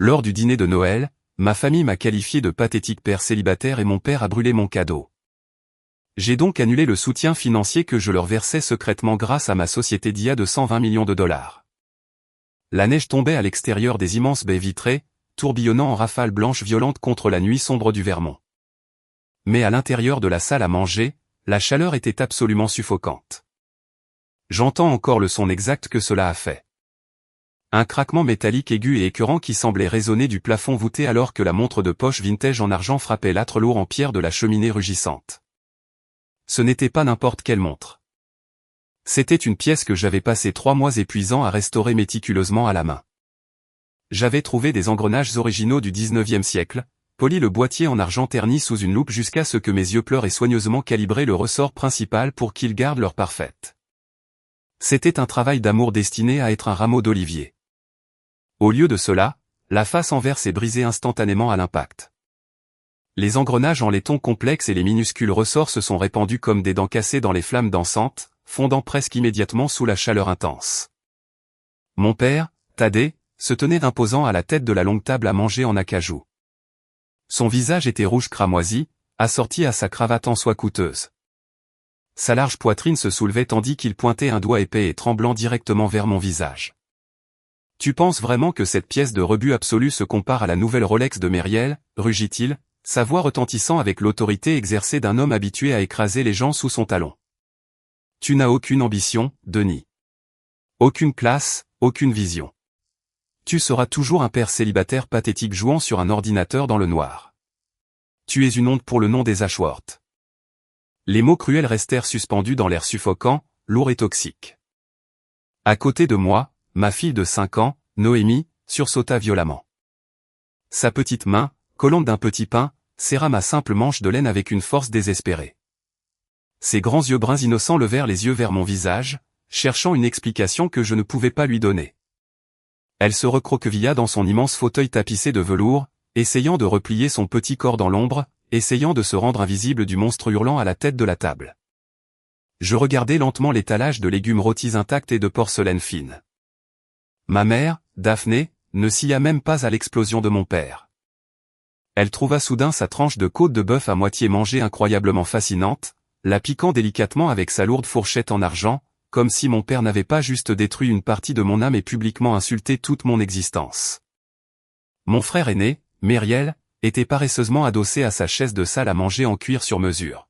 Lors du dîner de Noël, ma famille m'a qualifié de pathétique père célibataire et mon père a brûlé mon cadeau. J'ai donc annulé le soutien financier que je leur versais secrètement grâce à ma société d'IA de 120 millions de dollars. La neige tombait à l'extérieur des immenses baies vitrées, tourbillonnant en rafales blanches violentes contre la nuit sombre du Vermont. Mais à l'intérieur de la salle à manger, la chaleur était absolument suffocante. J'entends encore le son exact que cela a fait. Un craquement métallique aigu et écœurant qui semblait résonner du plafond voûté alors que la montre de poche vintage en argent frappait l'âtre lourd en pierre de la cheminée rugissante. Ce n'était pas n'importe quelle montre. C'était une pièce que j'avais passé 3 mois épuisants à restaurer méticuleusement à la main. J'avais trouvé des engrenages originaux du 19e siècle, poli le boîtier en argent terni sous une loupe jusqu'à ce que mes yeux pleurent et soigneusement calibré le ressort principal pour qu'il garde leur parfaite. C'était un travail d'amour destiné à être un rameau d'olivier. Au lieu de cela, la face en verre s'est brisée instantanément à l'impact. Les engrenages en laiton complexes et les minuscules ressorts se sont répandus comme des dents cassées dans les flammes dansantes, fondant presque immédiatement sous la chaleur intense. Mon père, Thaddée, se tenait imposant à la tête de la longue table à manger en acajou. Son visage était rouge cramoisi, assorti à sa cravate en soie coûteuse. Sa large poitrine se soulevait tandis qu'il pointait un doigt épais et tremblant directement vers mon visage. « Tu penses vraiment que cette pièce de rebut absolu se compare à la nouvelle Rolex de Meriel ?» rugit-il, sa voix retentissant avec l'autorité exercée d'un homme habitué à écraser les gens sous son talon. « Tu n'as aucune ambition, Denis. Aucune classe, aucune vision. Tu seras toujours un père célibataire pathétique jouant sur un ordinateur dans le noir. Tu es une honte pour le nom des Ashworth. » Les mots cruels restèrent suspendus dans l'air suffocant, lourd et toxique. À côté de moi, ma fille de 5 ans, Noémie, sursauta violemment. Sa petite main, collante d'un petit pain, serra ma simple manche de laine avec une force désespérée. Ses grands yeux bruns innocents levèrent les yeux vers mon visage, cherchant une explication que je ne pouvais pas lui donner. Elle se recroquevilla dans son immense fauteuil tapissé de velours, essayant de replier son petit corps dans l'ombre, essayant de se rendre invisible du monstre hurlant à la tête de la table. Je regardais lentement l'étalage de légumes rôtis intacts et de porcelaine fine. Ma mère, Daphné, ne s'y a même pas à l'explosion de mon père. Elle trouva soudain sa tranche de côte de bœuf à moitié mangée incroyablement fascinante, la piquant délicatement avec sa lourde fourchette en argent, comme si mon père n'avait pas juste détruit une partie de mon âme et publiquement insulté toute mon existence. Mon frère aîné, Meriel, était paresseusement adossé à sa chaise de salle à manger en cuir sur mesure.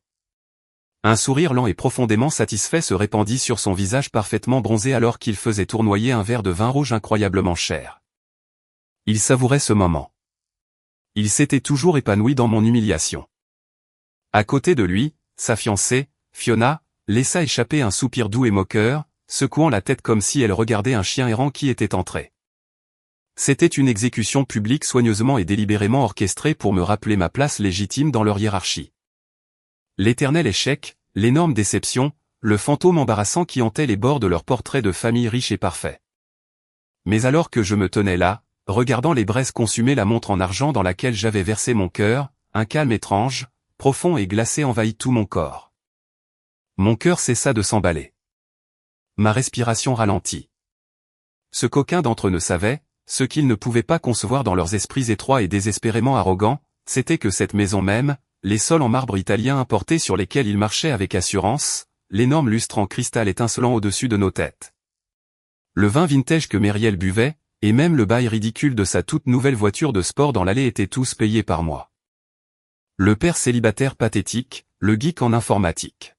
Un sourire lent et profondément satisfait se répandit sur son visage parfaitement bronzé alors qu'il faisait tournoyer un verre de vin rouge incroyablement cher. Il savourait ce moment. Il s'était toujours épanoui dans mon humiliation. À côté de lui, sa fiancée, Fiona, laissa échapper un soupir doux et moqueur, secouant la tête comme si elle regardait un chien errant qui était entré. C'était une exécution publique soigneusement et délibérément orchestrée pour me rappeler ma place légitime dans leur hiérarchie. L'éternel échec, l'énorme déception, le fantôme embarrassant qui hantait les bords de leur portrait de famille riche et parfait. Mais alors que je me tenais là, regardant les braises consumer la montre en argent dans laquelle j'avais versé mon cœur, un calme étrange, profond et glacé envahit tout mon corps. Mon cœur cessa de s'emballer. Ma respiration ralentit. Ce qu'aucun d'entre eux ne savait, ce qu'ils ne pouvaient pas concevoir dans leurs esprits étroits et désespérément arrogants, c'était que cette maison même, les sols en marbre italien importés sur lesquels ils marchaient avec assurance, l'énorme lustre en cristal étincelant au-dessus de nos têtes. Le vin vintage que Meriel buvait, et même le bail ridicule de sa toute nouvelle voiture de sport dans l'allée étaient tous payés par moi. Le père célibataire pathétique, le geek en informatique.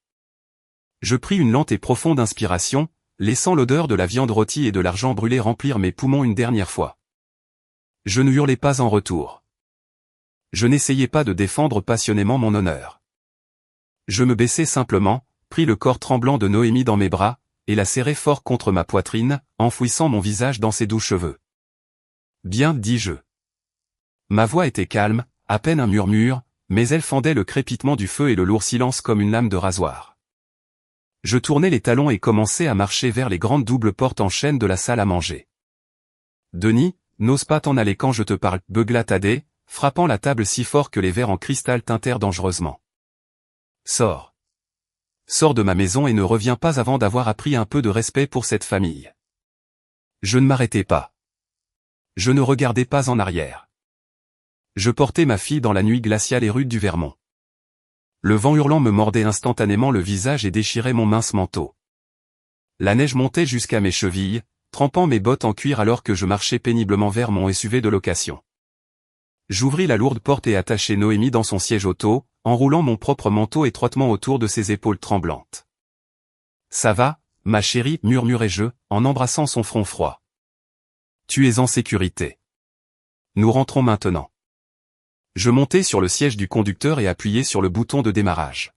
Je pris une lente et profonde inspiration, laissant l'odeur de la viande rôtie et de l'argent brûlé remplir mes poumons une dernière fois. Je ne hurlais pas en retour. Je n'essayais pas de défendre passionnément mon honneur. Je me baissai simplement, pris le corps tremblant de Noémie dans mes bras, et la serrai fort contre ma poitrine, enfouissant mon visage dans ses doux cheveux. « Bien, dis-je. » Ma voix était calme, à peine un murmure, mais elle fendait le crépitement du feu et le lourd silence comme une lame de rasoir. Je tournai les talons et commençai à marcher vers les grandes doubles portes en chêne de la salle à manger. « Denis, n'ose pas t'en aller quand je te parle, » beugla Thaddée, frappant la table si fort que les verres en cristal tintèrent dangereusement. « Sors. Sors de ma maison et ne reviens pas avant d'avoir appris un peu de respect pour cette famille. » Je ne m'arrêtai pas. Je ne regardais pas en arrière. Je portais ma fille dans la nuit glaciale et rude du Vermont. Le vent hurlant me mordait instantanément le visage et déchirait mon mince manteau. La neige montait jusqu'à mes chevilles, trempant mes bottes en cuir alors que je marchais péniblement vers mon SUV de location. J'ouvris la lourde porte et attachai Noémie dans son siège auto, enroulant mon propre manteau étroitement autour de ses épaules tremblantes. « Ça va, ma chérie » murmurai-je, en embrassant son front froid. « Tu es en sécurité. Nous rentrons maintenant. » Je montai sur le siège du conducteur et appuyai sur le bouton de démarrage.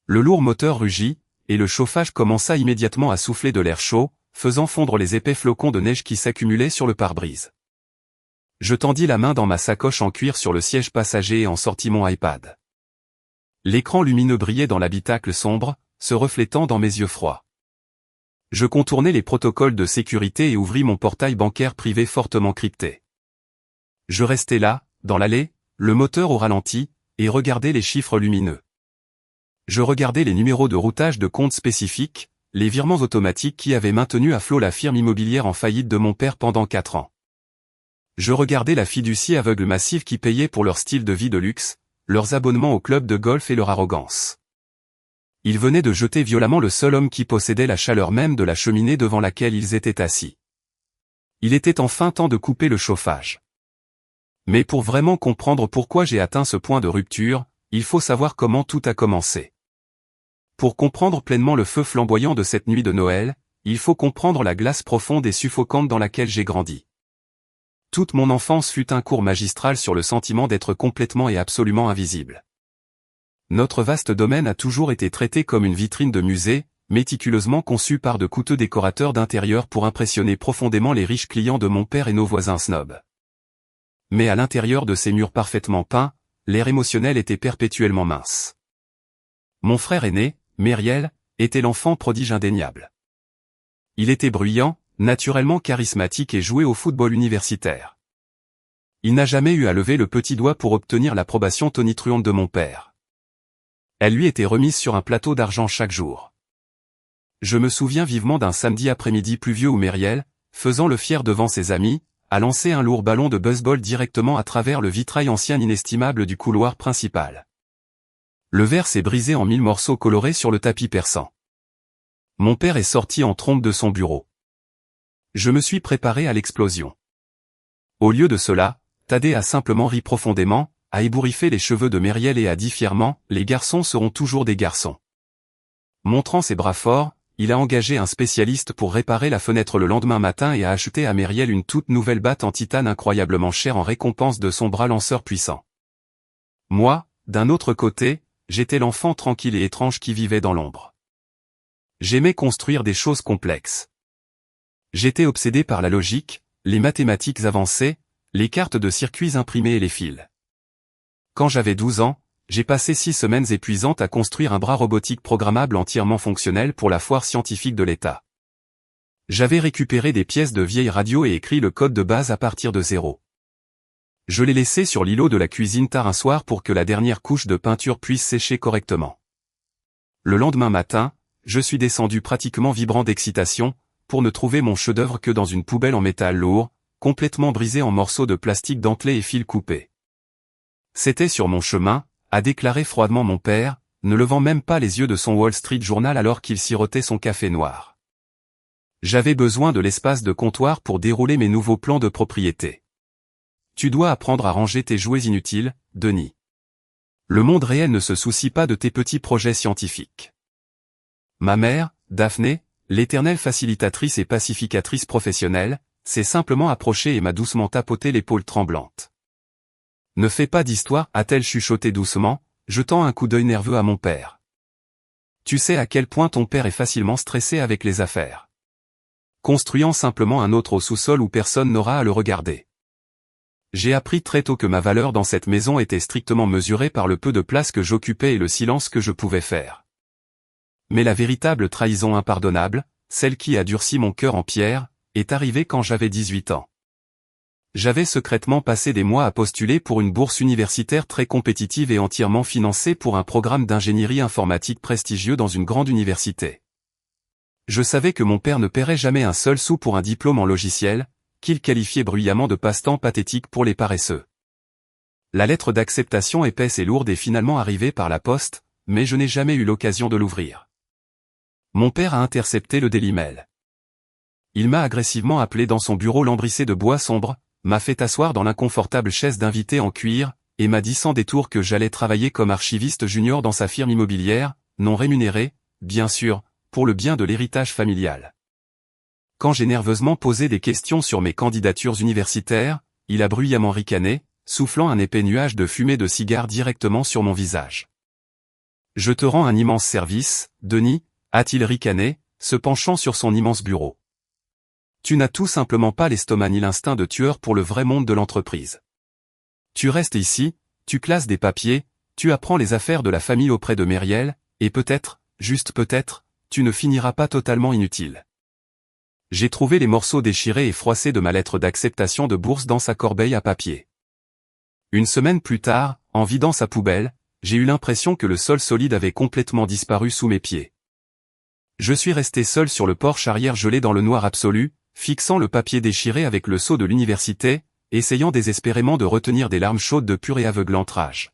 Le lourd moteur rugit, et le chauffage commença immédiatement à souffler de l'air chaud, faisant fondre les épais flocons de neige qui s'accumulaient sur le pare-brise. Je tendis la main dans ma sacoche en cuir sur le siège passager et en sortis mon iPad. L'écran lumineux brillait dans l'habitacle sombre, se reflétant dans mes yeux froids. Je contournai les protocoles de sécurité et ouvris mon portail bancaire privé fortement crypté. Je restai là, dans l'allée, le moteur au ralenti, et regardais les chiffres lumineux. Je regardais les numéros de routage de comptes spécifiques, les virements automatiques qui avaient maintenu à flot la firme immobilière en faillite de mon père pendant 4 ans. Je regardais la fiducie aveugle massive qui payait pour leur style de vie de luxe, leurs abonnements au club de golf et leur arrogance. Ils venaient de jeter violemment le seul homme qui possédait la chaleur même de la cheminée devant laquelle ils étaient assis. Il était enfin temps de couper le chauffage. Mais pour vraiment comprendre pourquoi j'ai atteint ce point de rupture, il faut savoir comment tout a commencé. Pour comprendre pleinement le feu flamboyant de cette nuit de Noël, il faut comprendre la glace profonde et suffocante dans laquelle j'ai grandi. Toute mon enfance fut un cours magistral sur le sentiment d'être complètement et absolument invisible. Notre vaste domaine a toujours été traité comme une vitrine de musée, méticuleusement conçue par de coûteux décorateurs d'intérieur pour impressionner profondément les riches clients de mon père et nos voisins snobs. Mais à l'intérieur de ces murs parfaitement peints, l'air émotionnel était perpétuellement mince. Mon frère aîné, Myriel, était l'enfant prodige indéniable. Il était bruyant, naturellement charismatique et jouait au football universitaire. Il n'a jamais eu à lever le petit doigt pour obtenir l'approbation tonitruante de mon père. Elle lui était remise sur un plateau d'argent chaque jour. Je me souviens vivement d'un samedi après-midi pluvieux où Myriel, faisant le fier devant ses amis, a lancé un lourd ballon de baseball directement à travers le vitrail ancien inestimable du couloir principal. Le verre s'est brisé en 1000 morceaux colorés sur le tapis persan. Mon père est sorti en trombe de son bureau. Je me suis préparé à l'explosion. Au lieu de cela, Thaddée a simplement ri profondément, a ébouriffé les cheveux de Myriel et a dit fièrement « Les garçons seront toujours des garçons ». Montrant ses bras forts, il a engagé un spécialiste pour réparer la fenêtre le lendemain matin et a acheté à Myriel une toute nouvelle batte en titane incroyablement chère en récompense de son bras lanceur puissant. Moi, d'un autre côté, j'étais l'enfant tranquille et étrange qui vivait dans l'ombre. J'aimais construire des choses complexes. J'étais obsédé par la logique, les mathématiques avancées, les cartes de circuits imprimés et les fils. Quand j'avais 12 ans, j'ai passé 6 semaines épuisantes à construire un bras robotique programmable entièrement fonctionnel pour la foire scientifique de l'État. J'avais récupéré des pièces de vieilles radios et écrit le code de base à partir de 0. Je l'ai laissé sur l'îlot de la cuisine tard un soir pour que la dernière couche de peinture puisse sécher correctement. Le lendemain matin, je suis descendu pratiquement vibrant d'excitation, pour ne trouver mon chef-d'œuvre que dans une poubelle en métal lourd, complètement brisée en morceaux de plastique dentelés et fils coupés. C'était sur mon chemin, a déclaré froidement mon père, ne levant même pas les yeux de son Wall Street Journal alors qu'il sirotait son café noir. J'avais besoin de l'espace de comptoir pour dérouler mes nouveaux plans de propriété. Tu dois apprendre à ranger tes jouets inutiles, Denis. Le monde réel ne se soucie pas de tes petits projets scientifiques. Ma mère, Daphné, l'éternelle facilitatrice et pacificatrice professionnelle, s'est simplement approchée et m'a doucement tapoté l'épaule tremblante. Ne fais pas d'histoire, a-t-elle chuchoté doucement, jetant un coup d'œil nerveux à mon père. Tu sais à quel point ton père est facilement stressé avec les affaires. Construisant simplement un autre au sous-sol où personne n'aura à le regarder. J'ai appris très tôt que ma valeur dans cette maison était strictement mesurée par le peu de place que j'occupais et le silence que je pouvais faire. Mais la véritable trahison impardonnable, celle qui a durci mon cœur en pierre, est arrivée quand j'avais 18 ans. J'avais secrètement passé des mois à postuler pour une bourse universitaire très compétitive et entièrement financée pour un programme d'ingénierie informatique prestigieux dans une grande université. Je savais que mon père ne paierait jamais un seul sou pour un diplôme en logiciel, qu'il qualifiait bruyamment de passe-temps pathétique pour les paresseux. La lettre d'acceptation épaisse et lourde est finalement arrivée par la poste, mais je n'ai jamais eu l'occasion de l'ouvrir. Mon père a intercepté le Daily Mail. Il m'a agressivement appelé dans son bureau lambrissé de bois sombre, m'a fait asseoir dans l'inconfortable chaise d'invité en cuir, et m'a dit sans détour que j'allais travailler comme archiviste junior dans sa firme immobilière, non rémunéré, bien sûr, pour le bien de l'héritage familial. Quand j'ai nerveusement posé des questions sur mes candidatures universitaires, il a bruyamment ricané, soufflant un épais nuage de fumée de cigare directement sur mon visage. « Je te rends un immense service, Denis », a-t-il ricané, se penchant sur son immense bureau. Tu n'as tout simplement pas l'estomac ni l'instinct de tueur pour le vrai monde de l'entreprise. Tu restes ici, tu classes des papiers, tu apprends les affaires de la famille auprès de Myriel, et peut-être, juste peut-être, tu ne finiras pas totalement inutile. J'ai trouvé les morceaux déchirés et froissés de ma lettre d'acceptation de bourse dans sa corbeille à papier. Une semaine plus tard, en vidant sa poubelle, j'ai eu l'impression que le sol solide avait complètement disparu sous mes pieds. Je suis resté seul sur le porche arrière gelé dans le noir absolu, fixant le papier déchiré avec le sceau de l'université, essayant désespérément de retenir des larmes chaudes de pure et aveuglante rage.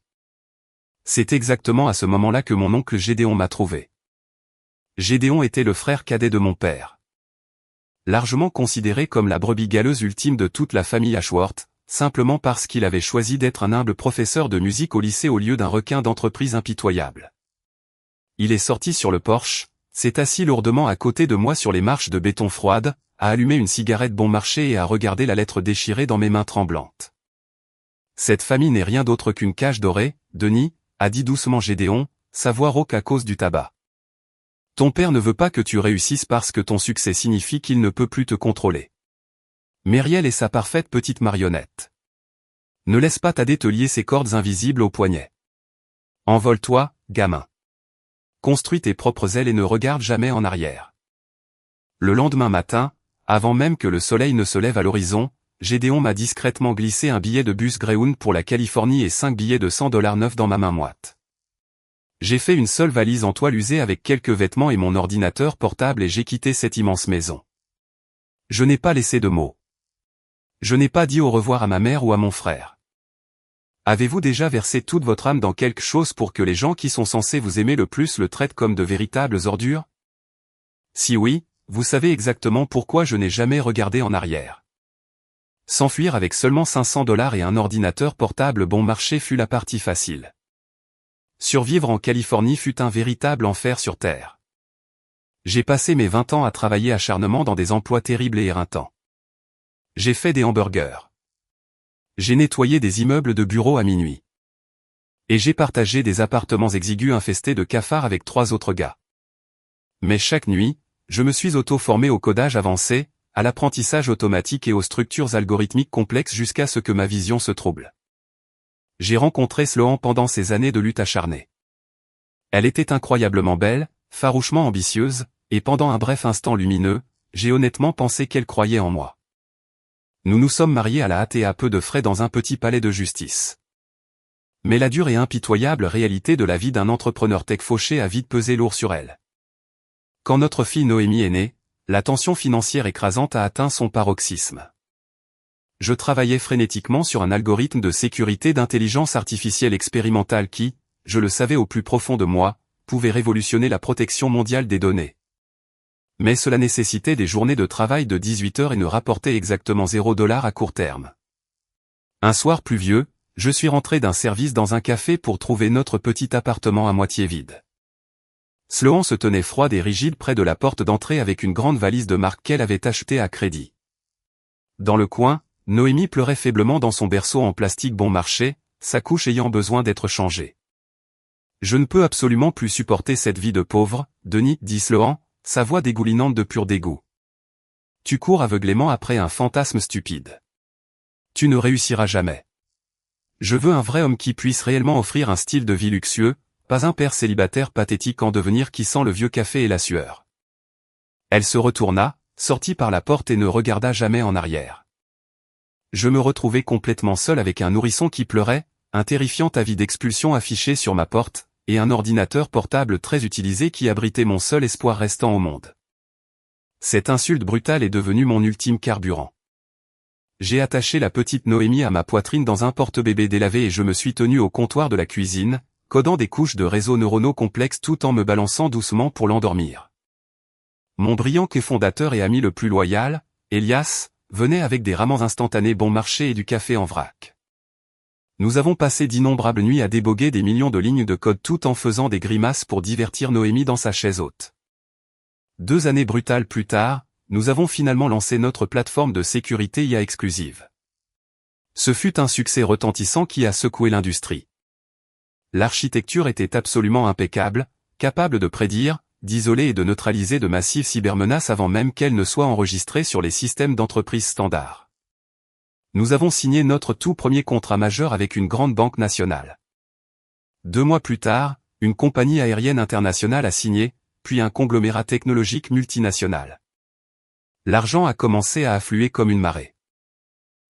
C'est exactement à ce moment-là que mon oncle Gédéon m'a trouvé. Gédéon était le frère cadet de mon père. Largement considéré comme la brebis galeuse ultime de toute la famille Ashworth, simplement parce qu'il avait choisi d'être un humble professeur de musique au lycée au lieu d'un requin d'entreprise impitoyable. Il est sorti sur le porche, s'est assis lourdement à côté de moi sur les marches de béton froides, a allumé une cigarette bon marché et a regardé la lettre déchirée dans mes mains tremblantes. Cette famille n'est rien d'autre qu'une cage dorée, Denis, a dit doucement Gédéon, sa voix rauque à cause du tabac. Ton père ne veut pas que tu réussisses parce que ton succès signifie qu'il ne peut plus te contrôler. Myriel est sa parfaite petite marionnette. Ne laisse pas Thaddée te lier ses cordes invisibles au poignet. Envole-toi, gamin. Construis tes propres ailes et ne regarde jamais en arrière. Le lendemain matin, avant même que le soleil ne se lève à l'horizon, Gédéon m'a discrètement glissé un billet de bus Greyhound pour la Californie et 5 billets de $100 neufs dans ma main moite. J'ai fait une seule valise en toile usée avec quelques vêtements et mon ordinateur portable et j'ai quitté cette immense maison. Je n'ai pas laissé de mots. Je n'ai pas dit au revoir à ma mère ou à mon frère. Avez-vous déjà versé toute votre âme dans quelque chose pour que les gens qui sont censés vous aimer le plus le traitent comme de véritables ordures? Si oui, vous savez exactement pourquoi je n'ai jamais regardé en arrière. S'enfuir avec seulement $500 et un ordinateur portable bon marché fut la partie facile. Survivre en Californie fut un véritable enfer sur Terre. J'ai passé mes 20 ans à travailler acharnement dans des emplois terribles et éreintants. J'ai fait des hamburgers. J'ai nettoyé des immeubles de bureaux à minuit. Et j'ai partagé des appartements exigus infestés de cafards avec 3 autres gars. Mais chaque nuit, je me suis auto-formé au codage avancé, à l'apprentissage automatique et aux structures algorithmiques complexes jusqu'à ce que ma vision se trouble. J'ai rencontré Sloan pendant ces années de lutte acharnée. Elle était incroyablement belle, farouchement ambitieuse, et pendant un bref instant lumineux, j'ai honnêtement pensé qu'elle croyait en moi. Nous nous sommes mariés à la hâte et à peu de frais dans un petit palais de justice. Mais la dure et impitoyable réalité de la vie d'un entrepreneur tech fauché a vite pesé lourd sur elle. Quand notre fille Noémie est née, la tension financière écrasante a atteint son paroxysme. Je travaillais frénétiquement sur un algorithme de sécurité d'intelligence artificielle expérimentale qui, je le savais au plus profond de moi, pouvait révolutionner la protection mondiale des données. Mais cela nécessitait des journées de travail de 18 heures et ne rapportait exactement $0 à court terme. Un soir pluvieux, je suis rentré d'un service dans un café pour trouver notre petit appartement à moitié vide. Sloan se tenait froide et rigide près de la porte d'entrée avec une grande valise de marque qu'elle avait achetée à crédit. Dans le coin, Noémie pleurait faiblement dans son berceau en plastique bon marché, sa couche ayant besoin d'être changée. Je ne peux absolument plus supporter cette vie de pauvre, Denis, dit Sloan, sa voix dégoulinante de pur dégoût. Tu cours aveuglément après un fantasme stupide. Tu ne réussiras jamais. Je veux un vrai homme qui puisse réellement offrir un style de vie luxueux, pas un père célibataire pathétique en devenir qui sent le vieux café et la sueur. Elle se retourna, sortit par la porte et ne regarda jamais en arrière. Je me retrouvai complètement seul avec un nourrisson qui pleurait, un terrifiant avis d'expulsion affiché sur ma porte, et un ordinateur portable très utilisé qui abritait mon seul espoir restant au monde. Cette insulte brutale est devenue mon ultime carburant. J'ai attaché la petite Noémie à ma poitrine dans un porte-bébé délavé et je me suis tenu au comptoir de la cuisine, codant des couches de réseaux neuronaux complexes tout en me balançant doucement pour l'endormir. Mon brillant cofondateur et ami le plus loyal, Elias, venait avec des ramens instantanés bon marché et du café en vrac. Nous avons passé d'innombrables nuits à déboguer des millions de lignes de code tout en faisant des grimaces pour divertir Noémie dans sa chaise haute. 2 années brutales plus tard, nous avons finalement lancé notre plateforme de sécurité IA exclusive. Ce fut un succès retentissant qui a secoué l'industrie. L'architecture était absolument impeccable, capable de prédire, d'isoler et de neutraliser de massives cybermenaces avant même qu'elles ne soient enregistrées sur les systèmes d'entreprise standards. Nous avons signé notre tout premier contrat majeur avec une grande banque nationale. 2 mois plus tard, une compagnie aérienne internationale a signé, puis un conglomérat technologique multinational. L'argent a commencé à affluer comme une marée.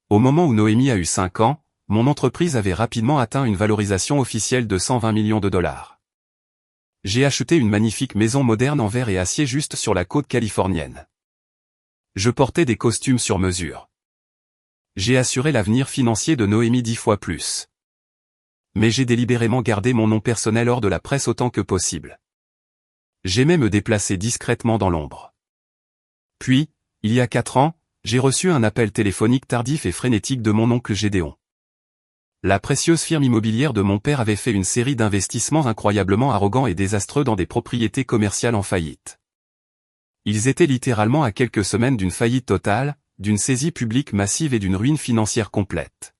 Au moment où Noémie a eu 5 ans, mon entreprise avait rapidement atteint une valorisation officielle de 120 millions de dollars. J'ai acheté une magnifique maison moderne en verre et acier juste sur la côte californienne. Je portais des costumes sur mesure. J'ai assuré l'avenir financier de Noémie 10 fois plus. Mais j'ai délibérément gardé mon nom personnel hors de la presse autant que possible. J'aimais me déplacer discrètement dans l'ombre. Puis, il y a 4 ans, j'ai reçu un appel téléphonique tardif et frénétique de mon oncle Gédéon. La précieuse firme immobilière de mon père avait fait une série d'investissements incroyablement arrogants et désastreux dans des propriétés commerciales en faillite. Ils étaient littéralement à quelques semaines d'une faillite totale, d'une saisie publique massive et d'une ruine financière complète.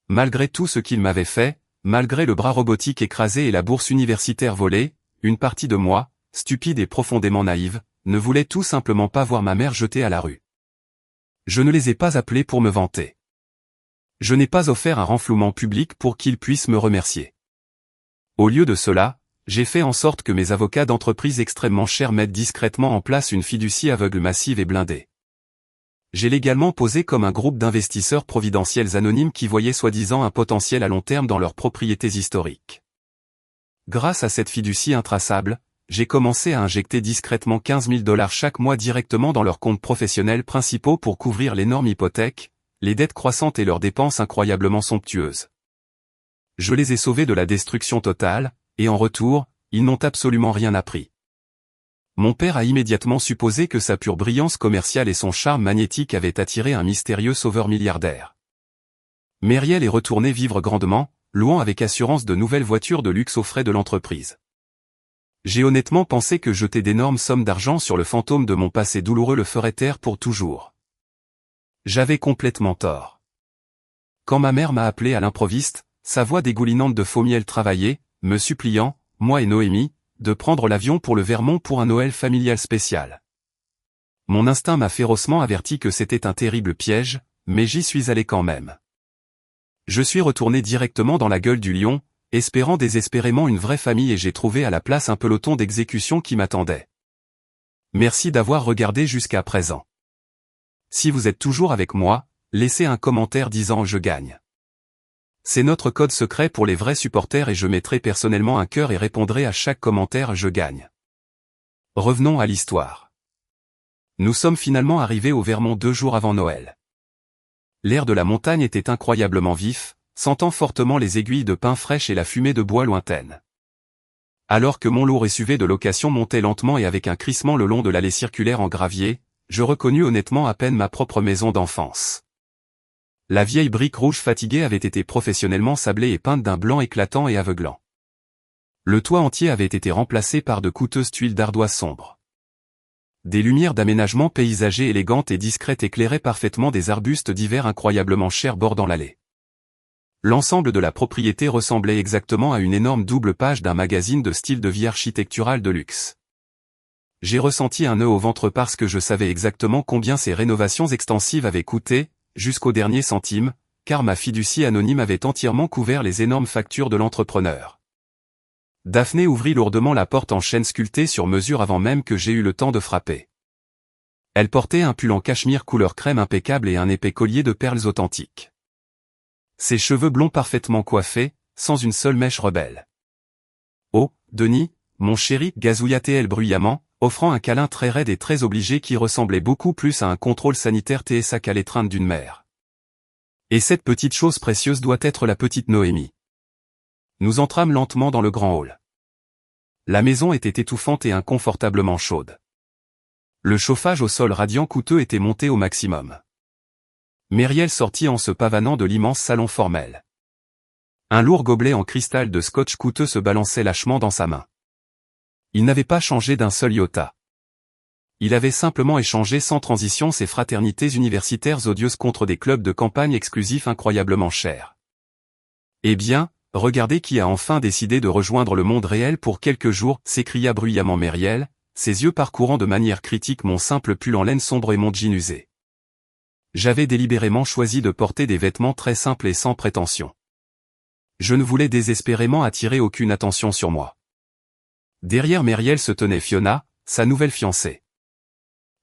Malgré tout ce qu'il m'avait fait, malgré le bras robotique écrasé et la bourse universitaire volée, une partie de moi, stupide et profondément naïve, ne voulait tout simplement pas voir ma mère jetée à la rue. Je ne les ai pas appelés pour me vanter. Je n'ai pas offert un renflouement public pour qu'ils puissent me remercier. Au lieu de cela, j'ai fait en sorte que mes avocats d'entreprise extrêmement chers mettent discrètement en place une fiducie aveugle massive et blindée. J'ai légalement posé comme un groupe d'investisseurs providentiels anonymes qui voyaient soi-disant un potentiel à long terme dans leurs propriétés historiques. Grâce à cette fiducie intraçable, j'ai commencé à injecter discrètement 15 000 $ chaque mois directement dans leurs comptes professionnels principaux pour couvrir l'énorme hypothèque, les dettes croissantes et leurs dépenses incroyablement somptueuses. Je les ai sauvés de la destruction totale, et en retour, ils n'ont absolument rien appris. Mon père a immédiatement supposé que sa pure brillance commerciale et son charme magnétique avaient attiré un mystérieux sauveur milliardaire. Myriel est retourné vivre grandement, louant avec assurance de nouvelles voitures de luxe aux frais de l'entreprise. J'ai honnêtement pensé que jeter d'énormes sommes d'argent sur le fantôme de mon passé douloureux le ferait taire pour toujours. J'avais complètement tort. Quand ma mère m'a appelé à l'improviste, sa voix dégoulinante de faux miel travaillait, me suppliant, moi et Noémie, de prendre l'avion pour le Vermont pour un Noël familial spécial. Mon instinct m'a férocement averti que c'était un terrible piège, mais j'y suis allé quand même. Je suis retourné directement dans la gueule du lion, espérant désespérément une vraie famille et j'ai trouvé à la place un peloton d'exécution qui m'attendait. Merci d'avoir regardé jusqu'à présent. Si vous êtes toujours avec moi, laissez un commentaire disant « Je gagne ». C'est notre code secret pour les vrais supporters et je mettrai personnellement un cœur et répondrai à chaque commentaire « Je gagne ». Revenons à l'histoire. Nous sommes finalement arrivés au Vermont 2 jours avant Noël. L'air de la montagne était incroyablement vif, sentant fortement les aiguilles de pin fraîches et la fumée de bois lointaine. Alors que mon lourd SUV de location montait lentement et avec un crissement le long de l'allée circulaire en gravier, je reconnus honnêtement à peine ma propre maison d'enfance. La vieille brique rouge fatiguée avait été professionnellement sablée et peinte d'un blanc éclatant et aveuglant. Le toit entier avait été remplacé par de coûteuses tuiles d'ardoise sombre. Des lumières d'aménagement paysager élégantes et discrètes éclairaient parfaitement des arbustes d'hiver incroyablement chers bordant l'allée. L'ensemble de la propriété ressemblait exactement à une énorme double page d'un magazine de style de vie architectural de luxe. J'ai ressenti un nœud au ventre parce que je savais exactement combien ces rénovations extensives avaient coûté, jusqu'au dernier centime, car ma fiducie anonyme avait entièrement couvert les énormes factures de l'entrepreneur. Daphné ouvrit lourdement la porte en chêne sculpté sur mesure avant même que j'aie eu le temps de frapper. Elle portait un pull en cachemire couleur crème impeccable et un épais collier de perles authentiques. Ses cheveux blonds parfaitement coiffés, sans une seule mèche rebelle. « Oh, Denis, mon chéri » gazouilla-t-elle bruyamment, offrant un câlin très raide et très obligé qui ressemblait beaucoup plus à un contrôle sanitaire TSA qu'à l'étreinte d'une mère. Et cette petite chose précieuse doit être la petite Noémie. Nous entrâmes lentement dans le grand hall. La maison était étouffante et inconfortablement chaude. Le chauffage au sol radiant coûteux était monté au maximum. Myriel sortit en se pavanant de l'immense salon formel. Un lourd gobelet en cristal de scotch coûteux se balançait lâchement dans sa main. Il n'avait pas changé d'un seul iota. Il avait simplement échangé sans transition ses fraternités universitaires odieuses contre des clubs de campagne exclusifs incroyablement chers. Eh bien, regardez qui a enfin décidé de rejoindre le monde réel pour quelques jours, s'écria bruyamment Myriel, ses yeux parcourant de manière critique mon simple pull en laine sombre et mon jean usé. J'avais délibérément choisi de porter des vêtements très simples et sans prétention. Je ne voulais désespérément attirer aucune attention sur moi. Derrière Myriel se tenait Fiona, sa nouvelle fiancée.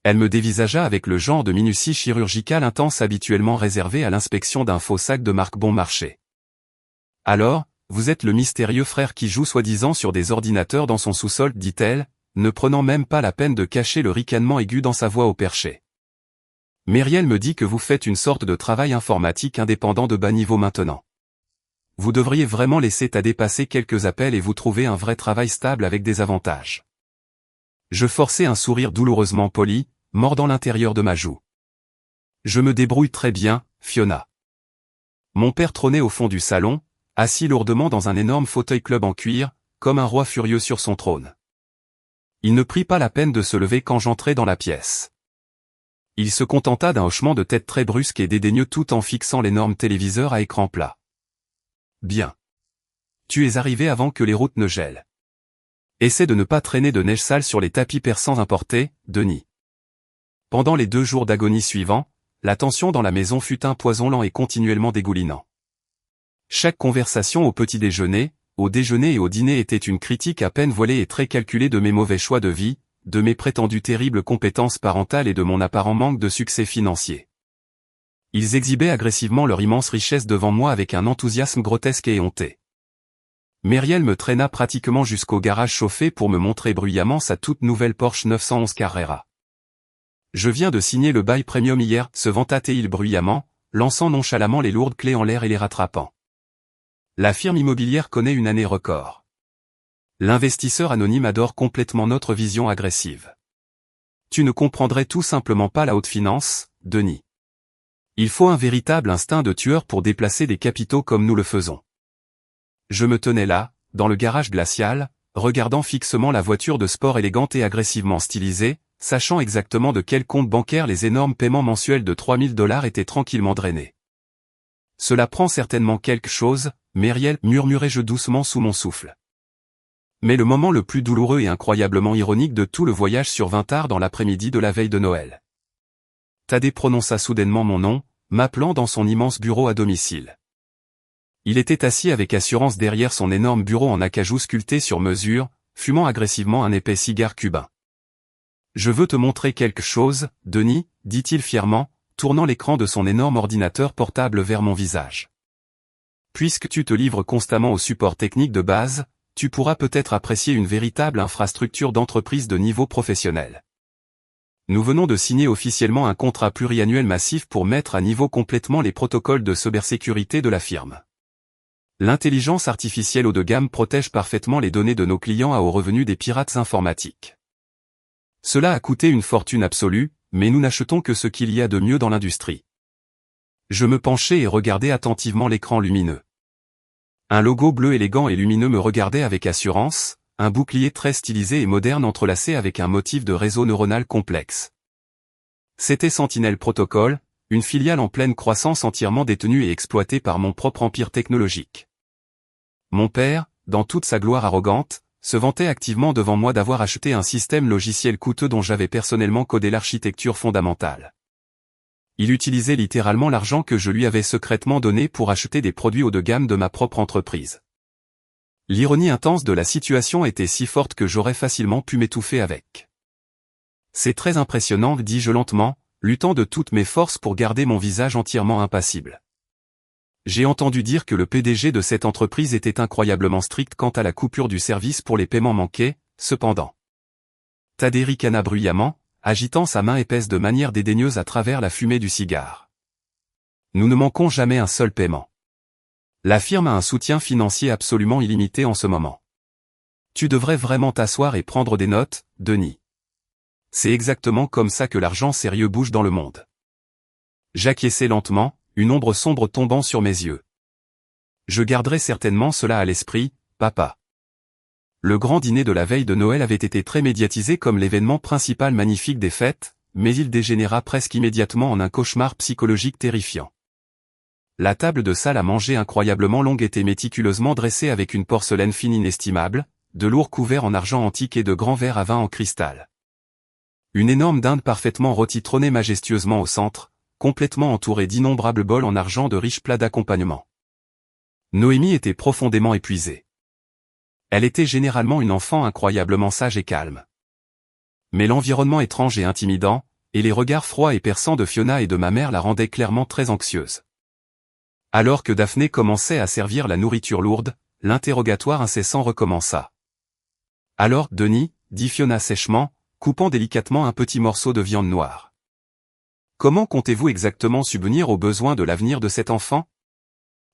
Elle me dévisagea avec le genre de minutie chirurgicale intense habituellement réservé à l'inspection d'un faux sac de marque bon marché. « Alors, vous êtes le mystérieux frère qui joue soi-disant sur des ordinateurs dans son sous-sol, dit-elle, ne prenant même pas la peine de cacher le ricanement aigu dans sa voix au perché. Myriel me dit que vous faites une sorte de travail informatique indépendant de bas niveau maintenant. Vous devriez vraiment laisser dépasser quelques appels et vous trouver un vrai travail stable avec des avantages. » Je forçai un sourire douloureusement poli, mordant l'intérieur de ma joue. Je me débrouille très bien, Fiona. Mon père trônait au fond du salon, assis lourdement dans un énorme fauteuil club en cuir, comme un roi furieux sur son trône. Il ne prit pas la peine de se lever quand j'entrai dans la pièce. Il se contenta d'un hochement de tête très brusque et dédaigneux tout en fixant l'énorme téléviseur à écran plat. Bien. Tu es arrivé avant que les routes ne gèlent. Essaie de ne pas traîner de neige sale sur les tapis persans importés, Denis. Pendant les 2 jours d'agonie suivants, la tension dans la maison fut un poison lent et continuellement dégoulinant. Chaque conversation au petit déjeuner, au déjeuner et au dîner était une critique à peine voilée et très calculée de mes mauvais choix de vie, de mes prétendues terribles compétences parentales et de mon apparent manque de succès financier. Ils exhibaient agressivement leur immense richesse devant moi avec un enthousiasme grotesque et éhonté. Myriel me traîna pratiquement jusqu'au garage chauffé pour me montrer bruyamment sa toute nouvelle Porsche 911 Carrera. Je viens de signer le bail premium hier, se vanta-t-il bruyamment, lançant nonchalamment les lourdes clés en l'air et les rattrapant. La firme immobilière connaît une année record. L'investisseur anonyme adore complètement notre vision agressive. Tu ne comprendrais tout simplement pas la haute finance, Denis. Il faut un véritable instinct de tueur pour déplacer des capitaux comme nous le faisons. Je me tenais là, dans le garage glacial, regardant fixement la voiture de sport élégante et agressivement stylisée, sachant exactement de quel compte bancaire les énormes paiements mensuels de $3000 étaient tranquillement drainés. Cela prend certainement quelque chose, Myriel, murmurai-je doucement sous mon souffle. Mais le moment le plus douloureux et incroyablement ironique de tout le voyage survint tard dans l'après-midi de la veille de Noël. Thaddée prononça soudainement mon nom, m'appelant dans son immense bureau à domicile. Il était assis avec assurance derrière son énorme bureau en acajou sculpté sur mesure, fumant agressivement un épais cigare cubain. « Je veux te montrer quelque chose, Denis, dit-il fièrement, tournant l'écran de son énorme ordinateur portable vers mon visage. Puisque tu te livres constamment au support technique de base, tu pourras peut-être apprécier une véritable infrastructure d'entreprise de niveau professionnel. Nous venons de signer officiellement un contrat pluriannuel massif pour mettre à niveau complètement les protocoles de cybersécurité de la firme. L'intelligence artificielle haut de gamme protège parfaitement les données de nos clients à haut revenu des pirates informatiques. Cela a coûté une fortune absolue, mais nous n'achetons que ce qu'il y a de mieux dans l'industrie. Je me penchai et regardai attentivement l'écran lumineux. Un logo bleu élégant et lumineux me regardait avec assurance, un bouclier très stylisé et moderne entrelacé avec un motif de réseau neuronal complexe. C'était Sentinel Protocol, une filiale en pleine croissance entièrement détenue et exploitée par mon propre empire technologique. Mon père, dans toute sa gloire arrogante, se vantait activement devant moi d'avoir acheté un système logiciel coûteux dont j'avais personnellement codé l'architecture fondamentale. Il utilisait littéralement l'argent que je lui avais secrètement donné pour acheter des produits haut de gamme de ma propre entreprise. L'ironie intense de la situation était si forte que j'aurais facilement pu m'étouffer avec. C'est très impressionnant, dis-je lentement, luttant de toutes mes forces pour garder mon visage entièrement impassible. J'ai entendu dire que le PDG de cette entreprise était incroyablement strict quant à la coupure du service pour les paiements manqués, cependant. Thaddée ricana bruyamment, agitant sa main épaisse de manière dédaigneuse à travers la fumée du cigare. Nous ne manquons jamais un seul paiement. La firme a un soutien financier absolument illimité en ce moment. Tu devrais vraiment t'asseoir et prendre des notes, Denis. C'est exactement comme ça que l'argent sérieux bouge dans le monde. J'acquiesçai lentement, une ombre sombre tombant sur mes yeux. Je garderai certainement cela à l'esprit, papa. Le grand dîner de la veille de Noël avait été très médiatisé comme l'événement principal magnifique des fêtes, mais il dégénéra presque immédiatement en un cauchemar psychologique terrifiant. La table de salle à manger incroyablement longue était méticuleusement dressée avec une porcelaine fine inestimable, de lourds couverts en argent antique et de grands verres à vin en cristal. Une énorme dinde parfaitement rôtie trônait majestueusement au centre, complètement entourée d'innombrables bols en argent de riches plats d'accompagnement. Noémie était profondément épuisée. Elle était généralement une enfant incroyablement sage et calme. Mais l'environnement étrange et intimidant, et les regards froids et perçants de Fiona et de ma mère la rendaient clairement très anxieuse. Alors que Daphné commençait à servir la nourriture lourde, l'interrogatoire incessant recommença. « Alors, Denis, dit Fiona sèchement, coupant délicatement un petit morceau de viande noire. Comment comptez-vous exactement subvenir aux besoins de l'avenir de cet enfant ?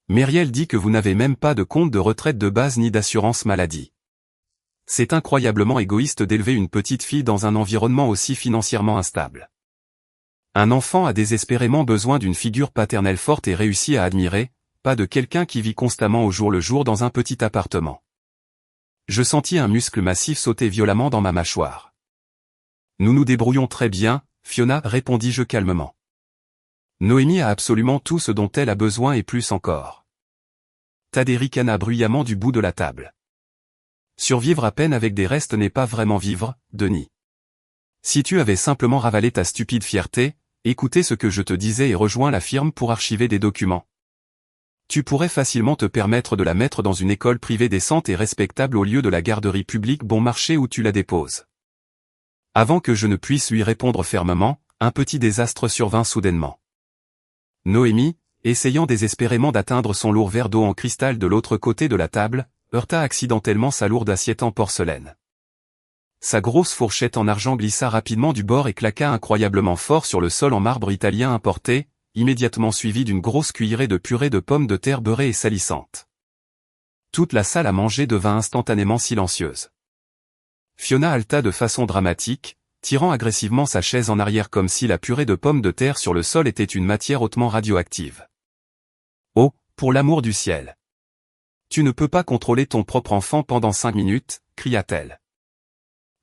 Myriel dit que vous n'avez même pas de compte de retraite de base ni d'assurance maladie. C'est incroyablement égoïste d'élever une petite fille dans un environnement aussi financièrement instable. Un enfant a désespérément besoin d'une figure paternelle forte et réussie à admirer, pas de quelqu'un qui vit constamment au jour le jour dans un petit appartement. Je sentis un muscle massif sauter violemment dans ma mâchoire. Nous nous débrouillons très bien, Fiona, répondis-je calmement. Noémie a absolument tout ce dont elle a besoin et plus encore. Thaddée ricana bruyamment du bout de la table. Survivre à peine avec des restes n'est pas vraiment vivre, Denis. Si tu avais simplement ravalé ta stupide fierté, écouté ce que je te disais et rejoint la firme pour archiver des documents. Tu pourrais facilement te permettre de la mettre dans une école privée décente et respectable au lieu de la garderie publique bon marché où tu la déposes. Avant que je ne puisse lui répondre fermement, un petit désastre survint soudainement. Noémie, essayant désespérément d'atteindre son lourd verre d'eau en cristal de l'autre côté de la table, heurta accidentellement sa lourde assiette en porcelaine. Sa grosse fourchette en argent glissa rapidement du bord et claqua incroyablement fort sur le sol en marbre italien importé, immédiatement suivi d'une grosse cuillerée de purée de pommes de terre beurrée et salissante. Toute la salle à manger devint instantanément silencieuse. Fiona halta de façon dramatique, tirant agressivement sa chaise en arrière comme si la purée de pommes de terre sur le sol était une matière hautement radioactive. « Oh, pour l'amour du ciel ! Tu ne peux pas contrôler ton propre enfant pendant 5 minutes, cria-t-elle.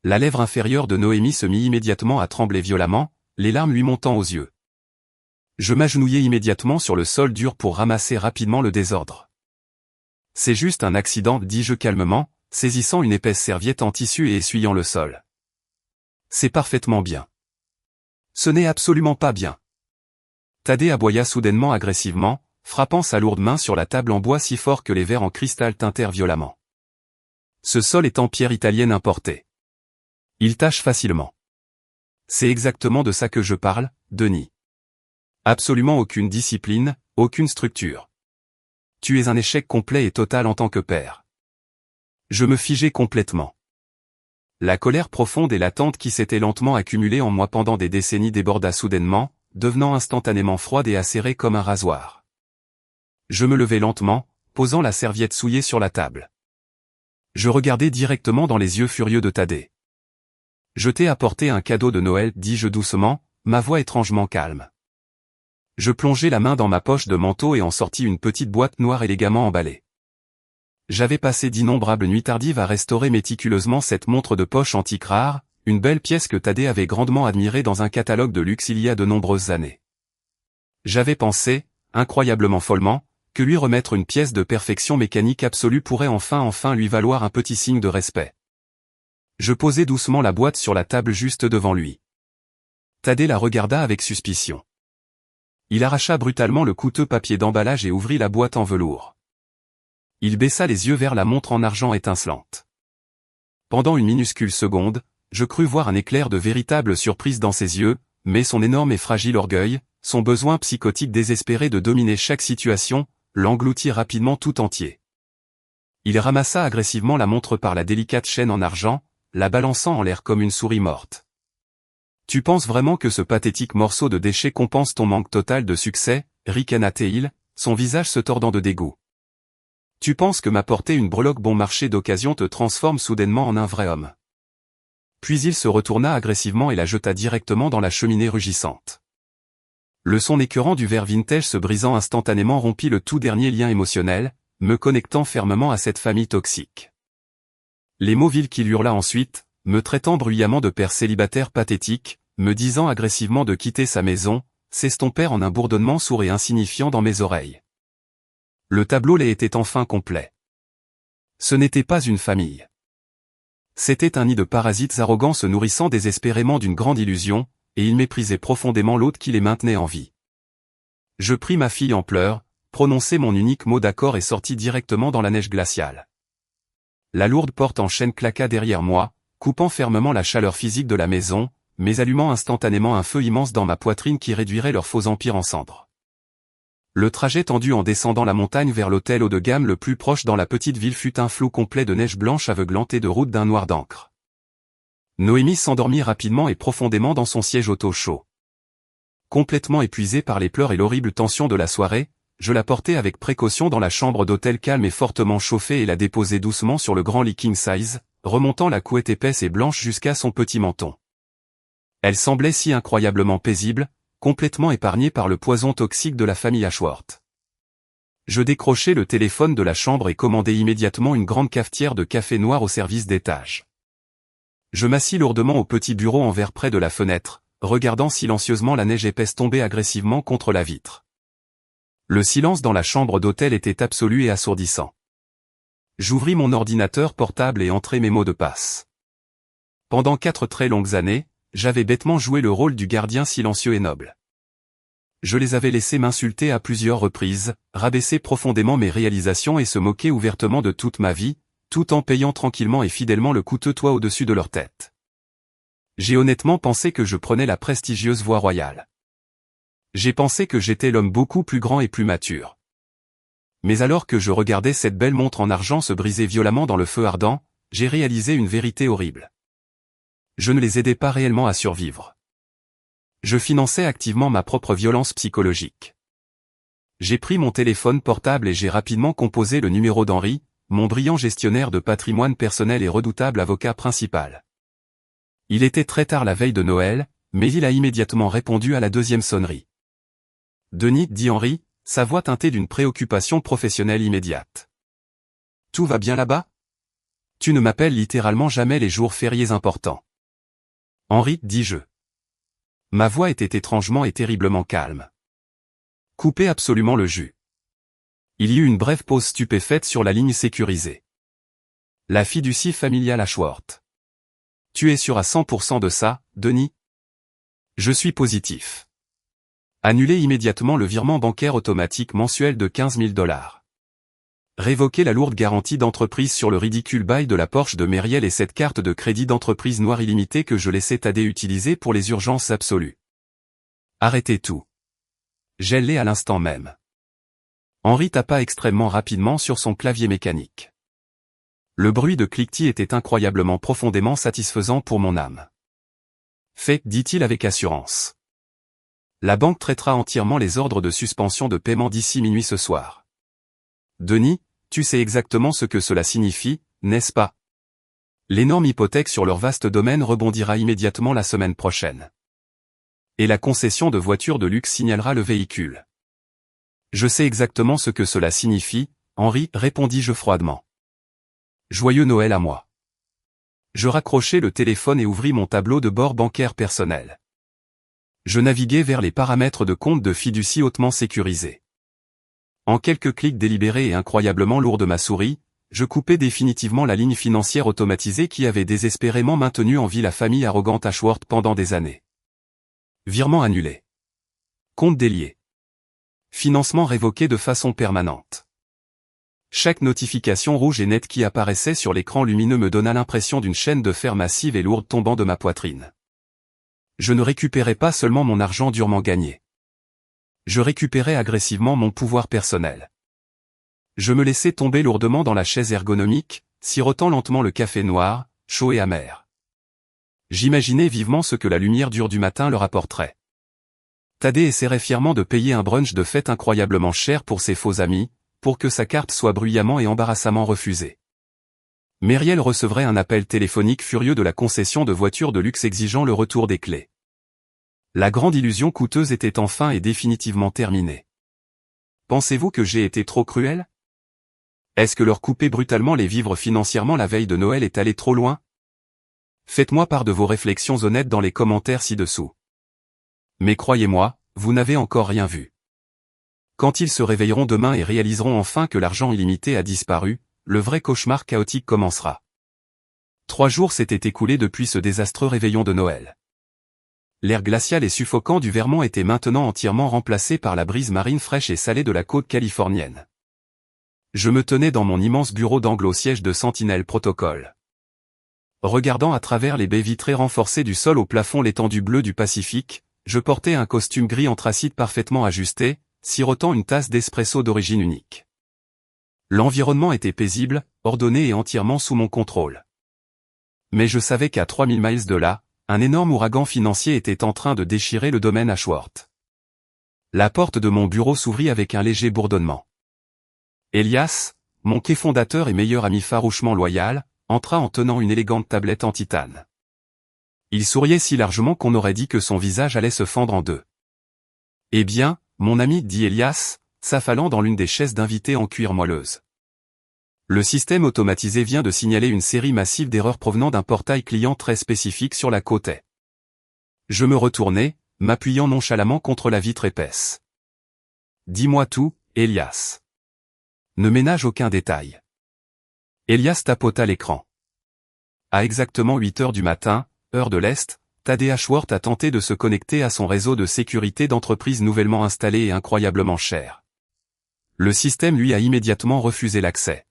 La lèvre inférieure de Noémie se mit immédiatement à trembler violemment, les larmes lui montant aux yeux. Je m'agenouillai immédiatement sur le sol dur pour ramasser rapidement le désordre. C'est juste un accident, dis-je calmement, saisissant une épaisse serviette en tissu et essuyant le sol. C'est parfaitement bien. Ce n'est absolument pas bien. Thaddée aboya soudainement agressivement, frappant sa lourde main sur la table en bois si fort que les verres en cristal tintèrent violemment. Ce sol est en pierre italienne importée. Il tâche facilement. C'est exactement de ça que je parle, Denis. Absolument aucune discipline, aucune structure. Tu es un échec complet et total en tant que père. Je me figeai complètement. La colère profonde et latente qui s'était lentement accumulée en moi pendant des décennies déborda soudainement, devenant instantanément froide et acérée comme un rasoir. Je me levai lentement, posant la serviette souillée sur la table. Je regardai directement dans les yeux furieux de Thaddée. Je t'ai apporté un cadeau de Noël, dis-je doucement, ma voix étrangement calme. Je plongeai la main dans ma poche de manteau et en sortis une petite boîte noire élégamment emballée. J'avais passé d'innombrables nuits tardives à restaurer méticuleusement cette montre de poche antique rare, une belle pièce que Thaddée avait grandement admirée dans un catalogue de luxe il y a de nombreuses années. J'avais pensé, incroyablement follement, que lui remettre une pièce de perfection mécanique absolue pourrait enfin lui valoir un petit signe de respect. Je posai doucement la boîte sur la table juste devant lui. Thaddée la regarda avec suspicion. Il arracha brutalement le coûteux papier d'emballage et ouvrit la boîte en velours. Il baissa les yeux vers la montre en argent étincelante. Pendant une minuscule seconde, je crus voir un éclair de véritable surprise dans ses yeux, mais son énorme et fragile orgueil, son besoin psychotique désespéré de dominer chaque situation, l'engloutit rapidement tout entier. Il ramassa agressivement la montre par la délicate chaîne en argent, la balançant en l'air comme une souris morte. Tu penses vraiment que ce pathétique morceau de déchet compense ton manque total de succès, ricana-t-il, son visage se tordant de dégoût. Tu penses que m'apporter une breloque bon marché d'occasion te transforme soudainement en un vrai homme. Puis il se retourna agressivement et la jeta directement dans la cheminée rugissante. Le son écœurant du verre vintage se brisant instantanément rompit le tout dernier lien émotionnel, me connectant fermement à cette famille toxique. Les mots vils qu'il hurla ensuite, me traitant bruyamment de père célibataire pathétique, me disant agressivement de quitter sa maison, s'estompèrent en un bourdonnement sourd et insignifiant dans mes oreilles. Le tableau laid était enfin complet. Ce n'était pas une famille. C'était un nid de parasites arrogants se nourrissant désespérément d'une grande illusion, et ils méprisaient profondément l'hôte qui les maintenait en vie. Je pris ma fille en pleurs, prononçai mon unique mot d'accord et sortis directement dans la neige glaciale. La lourde porte en chêne claqua derrière moi, coupant fermement la chaleur physique de la maison, mais allumant instantanément un feu immense dans ma poitrine qui réduirait leur faux empire en cendres. Le trajet tendu en descendant la montagne vers l'hôtel haut de gamme le plus proche dans la petite ville fut un flou complet de neige blanche aveuglante et de routes d'un noir d'encre. Noémie s'endormit rapidement et profondément dans son siège auto chaud. Complètement épuisée par les pleurs et l'horrible tension de la soirée, je la portai avec précaution dans la chambre d'hôtel calme et fortement chauffée et la déposai doucement sur le grand lit king size, remontant la couette épaisse et blanche jusqu'à son petit menton. Elle semblait si incroyablement paisible, complètement épargnée par le poison toxique de la famille Ashworth. Je décrochai le téléphone de la chambre et commandai immédiatement une grande cafetière de café noir au service d'étage. Je m'assis lourdement au petit bureau en verre près de la fenêtre, regardant silencieusement la neige épaisse tomber agressivement contre la vitre. Le silence dans la chambre d'hôtel était absolu et assourdissant. J'ouvris mon ordinateur portable et entrai mes mots de passe. Pendant 4 très longues années, j'avais bêtement joué le rôle du gardien silencieux et noble. Je les avais laissés m'insulter à plusieurs reprises, rabaisser profondément mes réalisations et se moquer ouvertement de toute ma vie, tout en payant tranquillement et fidèlement le coûteux toit au-dessus de leur tête. J'ai honnêtement pensé que je prenais la prestigieuse voie royale. J'ai pensé que j'étais l'homme beaucoup plus grand et plus mature. Mais alors que je regardais cette belle montre en argent se briser violemment dans le feu ardent, j'ai réalisé une vérité horrible. Je ne les aidais pas réellement à survivre. Je finançais activement ma propre violence psychologique. J'ai pris mon téléphone portable et j'ai rapidement composé le numéro d'Henri, mon brillant gestionnaire de patrimoine personnel et redoutable avocat principal. Il était très tard la veille de Noël, mais il a immédiatement répondu à la deuxième sonnerie. « Denis, dit Henri, sa voix teintée d'une préoccupation professionnelle immédiate. Tout va bien là-bas? Tu ne m'appelles littéralement jamais les jours fériés importants. Henri, dis-je. Ma voix était étrangement et terriblement calme. Coupez absolument le jus. Il y eut une brève pause stupéfaite sur la ligne sécurisée. La fiducie familiale Ashworth. Tu es sûr à 100% de ça, Denis? Je suis positif. Annulez immédiatement le virement bancaire automatique mensuel de 15 000 $. Révoquez la lourde garantie d'entreprise sur le ridicule bail de la Porsche de Mériel et cette carte de crédit d'entreprise noire illimitée que je laissais Thaddée utiliser pour les urgences absolues. Arrêtez tout. Gèle-les à l'instant même. Henri tapa extrêmement rapidement sur son clavier mécanique. Le bruit de cliquetis était incroyablement profondément satisfaisant pour mon âme. Fait, dit-il avec assurance. La banque traitera entièrement les ordres de suspension de paiement d'ici minuit ce soir. Denis, tu sais exactement ce que cela signifie, n'est-ce pas? L'énorme hypothèque sur leur vaste domaine rebondira immédiatement la semaine prochaine. Et la concession de voitures de luxe signalera le véhicule. Je sais exactement ce que cela signifie, Henri, répondis-je froidement. Joyeux Noël à moi. Je raccrochai le téléphone et ouvris mon tableau de bord bancaire personnel. Je naviguai vers les paramètres de compte de fiducie hautement sécurisés. En quelques clics délibérés et incroyablement lourds de ma souris, je coupai définitivement la ligne financière automatisée qui avait désespérément maintenu en vie la famille arrogante Ashworth pendant des années. Virement annulé. Compte délié. Financement révoqué de façon permanente. Chaque notification rouge et nette qui apparaissait sur l'écran lumineux me donna l'impression d'une chaîne de fer massive et lourde tombant de ma poitrine. Je ne récupérais pas seulement mon argent durement gagné. Je récupérais agressivement mon pouvoir personnel. Je me laissais tomber lourdement dans la chaise ergonomique, sirotant lentement le café noir, chaud et amer. J'imaginais vivement ce que la lumière dure du matin leur apporterait. Thaddée essaierait fièrement de payer un brunch de fête incroyablement cher pour ses faux amis, pour que sa carte soit bruyamment et embarrassamment refusée. Myriel recevrait un appel téléphonique furieux de la concession de voitures de luxe exigeant le retour des clés. La grande illusion coûteuse était enfin et définitivement terminée. Pensez-vous que j'ai été trop cruel? Est-ce que leur couper brutalement les vivres financièrement la veille de Noël est allé trop loin? Faites-moi part de vos réflexions honnêtes dans les commentaires ci-dessous. Mais croyez-moi, vous n'avez encore rien vu. Quand ils se réveilleront demain et réaliseront enfin que l'argent illimité a disparu, le vrai cauchemar chaotique commencera. 3 jours s'étaient écoulés depuis ce désastreux réveillon de Noël. L'air glacial et suffocant du Vermont était maintenant entièrement remplacé par la brise marine fraîche et salée de la côte californienne. Je me tenais dans mon immense bureau d'angle au siège de Sentinel Protocol. Regardant à travers les baies vitrées renforcées du sol au plafond l'étendue bleue du Pacifique, je portais un costume gris anthracite parfaitement ajusté, sirotant une tasse d'espresso d'origine unique. L'environnement était paisible, ordonné et entièrement sous mon contrôle. Mais je savais qu'à 3000 miles de là, un énorme ouragan financier était en train de déchirer le domaine Ashworth. La porte de mon bureau s'ouvrit avec un léger bourdonnement. Elias, mon quai fondateur et meilleur ami farouchement loyal, entra en tenant une élégante tablette en titane. Il souriait si largement qu'on aurait dit que son visage allait se fendre en deux. « Eh bien, mon ami, dit Elias, s'affalant dans l'une des chaises d'invités en cuir moelleuse. Le système automatisé vient de signaler une série massive d'erreurs provenant d'un portail client très spécifique sur la côte est. Je me retournai, m'appuyant nonchalamment contre la vitre épaisse. Dis-moi tout, Elias. Ne ménage aucun détail. Elias tapota l'écran. À exactement 8 heures du matin, heure de l'Est, Thaddée Ashworth a tenté de se connecter à son réseau de sécurité d'entreprise nouvellement installé et incroyablement cher. Le système lui a immédiatement refusé l'accès.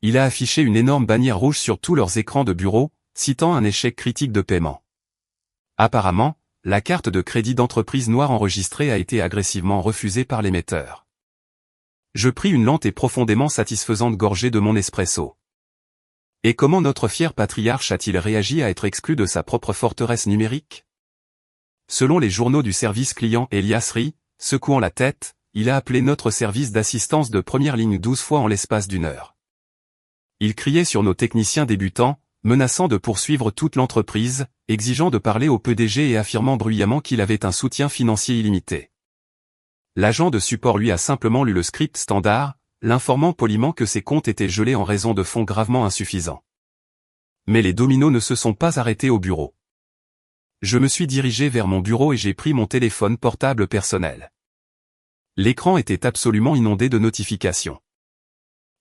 Il a affiché une énorme bannière rouge sur tous leurs écrans de bureau, citant un échec critique de paiement. Apparemment, la carte de crédit d'entreprise noire enregistrée a été agressivement refusée par l'émetteur. Je pris une lente et profondément satisfaisante gorgée de mon espresso. Et comment notre fier patriarche a-t-il réagi à être exclu de sa propre forteresse numérique? Selon les journaux du service client, Elias rit, secouant la tête, il a appelé notre service d'assistance de première ligne 12 fois en l'espace d'1 heure. Il criait sur nos techniciens débutants, menaçant de poursuivre toute l'entreprise, exigeant de parler au PDG et affirmant bruyamment qu'il avait un soutien financier illimité. L'agent de support lui a simplement lu le script standard, l'informant poliment que ses comptes étaient gelés en raison de fonds gravement insuffisants. Mais les dominos ne se sont pas arrêtés au bureau. Je me suis dirigé vers mon bureau et j'ai pris mon téléphone portable personnel. L'écran était absolument inondé de notifications.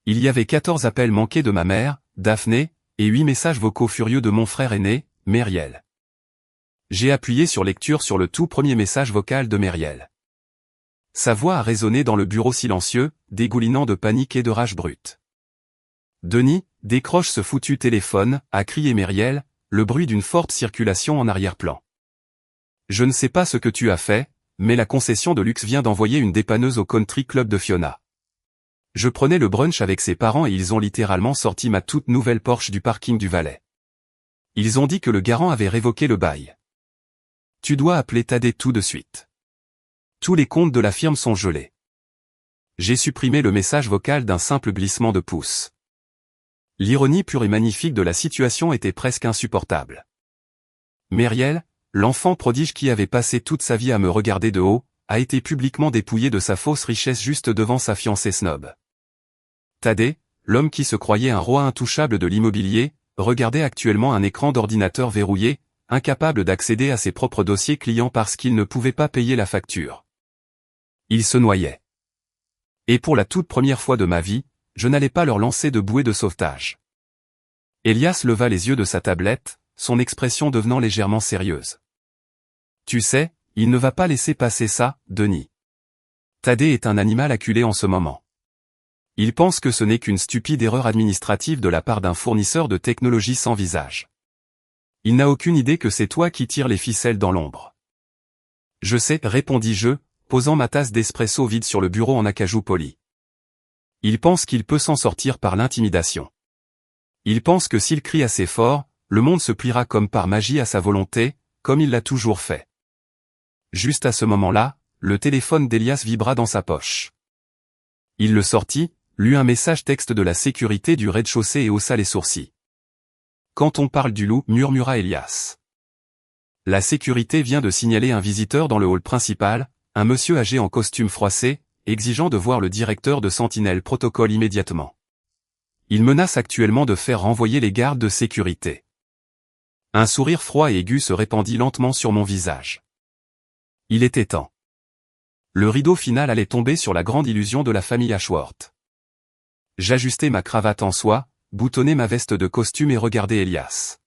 Il y avait 14 appels manqués de ma mère, Daphné, et 8 messages vocaux furieux de mon frère aîné, Myriel. J'ai appuyé sur lecture sur le tout premier message vocal de Myriel. Sa voix a résonné dans le bureau silencieux, dégoulinant de panique et de rage brute. « Denis, décroche ce foutu téléphone » a crié Myriel, le bruit d'une forte circulation en arrière-plan. « Je ne sais pas ce que tu as fait, mais la concession de luxe vient d'envoyer une dépanneuse au country club de Fiona. Je prenais le brunch avec ses parents et ils ont littéralement sorti ma toute nouvelle Porsche du parking du Valais. Ils ont dit que le garant avait révoqué le bail. Tu dois appeler Thaddée tout de suite. Tous les comptes de la firme sont gelés. » J'ai supprimé le message vocal d'un simple glissement de pouce. L'ironie pure et magnifique de la situation était presque insupportable. Myriel, l'enfant prodige qui avait passé toute sa vie à me regarder de haut, a été publiquement dépouillé de sa fausse richesse juste devant sa fiancée snob. Thaddée, l'homme qui se croyait un roi intouchable de l'immobilier, regardait actuellement un écran d'ordinateur verrouillé, incapable d'accéder à ses propres dossiers clients parce qu'il ne pouvait pas payer la facture. Il se noyait. Et pour la toute première fois de ma vie, je n'allais pas leur lancer de bouée de sauvetage. Elias leva les yeux de sa tablette, son expression devenant légèrement sérieuse. Tu sais, il ne va pas laisser passer ça, Denis. Thaddée est un animal acculé en ce moment. Il pense que ce n'est qu'une stupide erreur administrative de la part d'un fournisseur de technologie sans visage. Il n'a aucune idée que c'est toi qui tires les ficelles dans l'ombre. Je sais, répondis-je, posant ma tasse d'espresso vide sur le bureau en acajou poli. Il pense qu'il peut s'en sortir par l'intimidation. Il pense que s'il crie assez fort, le monde se pliera comme par magie à sa volonté, comme il l'a toujours fait. Juste à ce moment-là, le téléphone d'Elias vibra dans sa poche. Il le sortit, lut un message texte de la sécurité du rez-de-chaussée et haussa les sourcils. Quand on parle du loup, murmura Elias. La sécurité vient de signaler un visiteur dans le hall principal, un monsieur âgé en costume froissé, exigeant de voir le directeur de Sentinelle Protocol immédiatement. Il menace actuellement de faire renvoyer les gardes de sécurité. Un sourire froid et aigu se répandit lentement sur mon visage. Il était temps. Le rideau final allait tomber sur la grande illusion de la famille Ashworth. J'ajustai ma cravate en soie, boutonnai ma veste de costume et regardai Elias.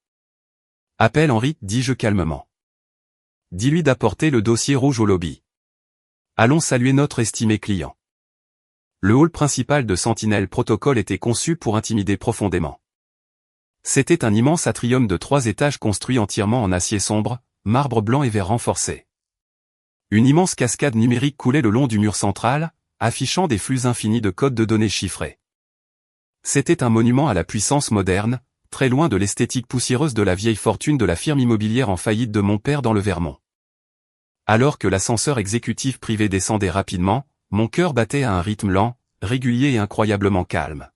« Appelle Henry, dis-je calmement. Dis-lui d'apporter le dossier rouge au lobby. Allons saluer notre estimé client. » Le hall principal de Sentinelle Protocol était conçu pour intimider profondément. C'était un immense atrium de 3 étages construit entièrement en acier sombre, marbre blanc et vert renforcé. Une immense cascade numérique coulait le long du mur central, affichant des flux infinis de codes de données chiffrés. C'était un monument à la puissance moderne, très loin de l'esthétique poussiéreuse de la vieille fortune de la firme immobilière en faillite de mon père dans le Vermont. Alors que l'ascenseur exécutif privé descendait rapidement, mon cœur battait à un rythme lent, régulier et incroyablement calme.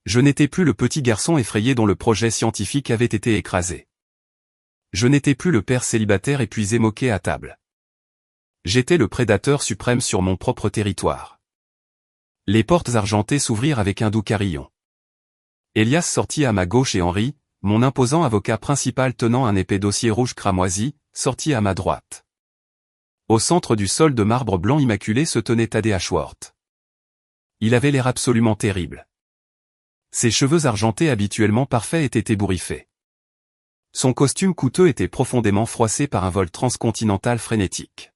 Je n'étais plus le petit garçon effrayé dont le projet scientifique avait été écrasé. Je n'étais plus le père célibataire épuisé moqué à table. J'étais le prédateur suprême sur mon propre territoire. Les portes argentées s'ouvrirent avec un doux carillon. Elias sortit à ma gauche et Henry, mon imposant avocat principal tenant un épais dossier rouge cramoisi, sortit à ma droite. Au centre du sol de marbre blanc immaculé se tenait Thaddeus Ashworth. Il avait l'air absolument terrible. Ses cheveux argentés habituellement parfaits étaient ébouriffés. Son costume coûteux était profondément froissé par un vol transcontinental frénétique.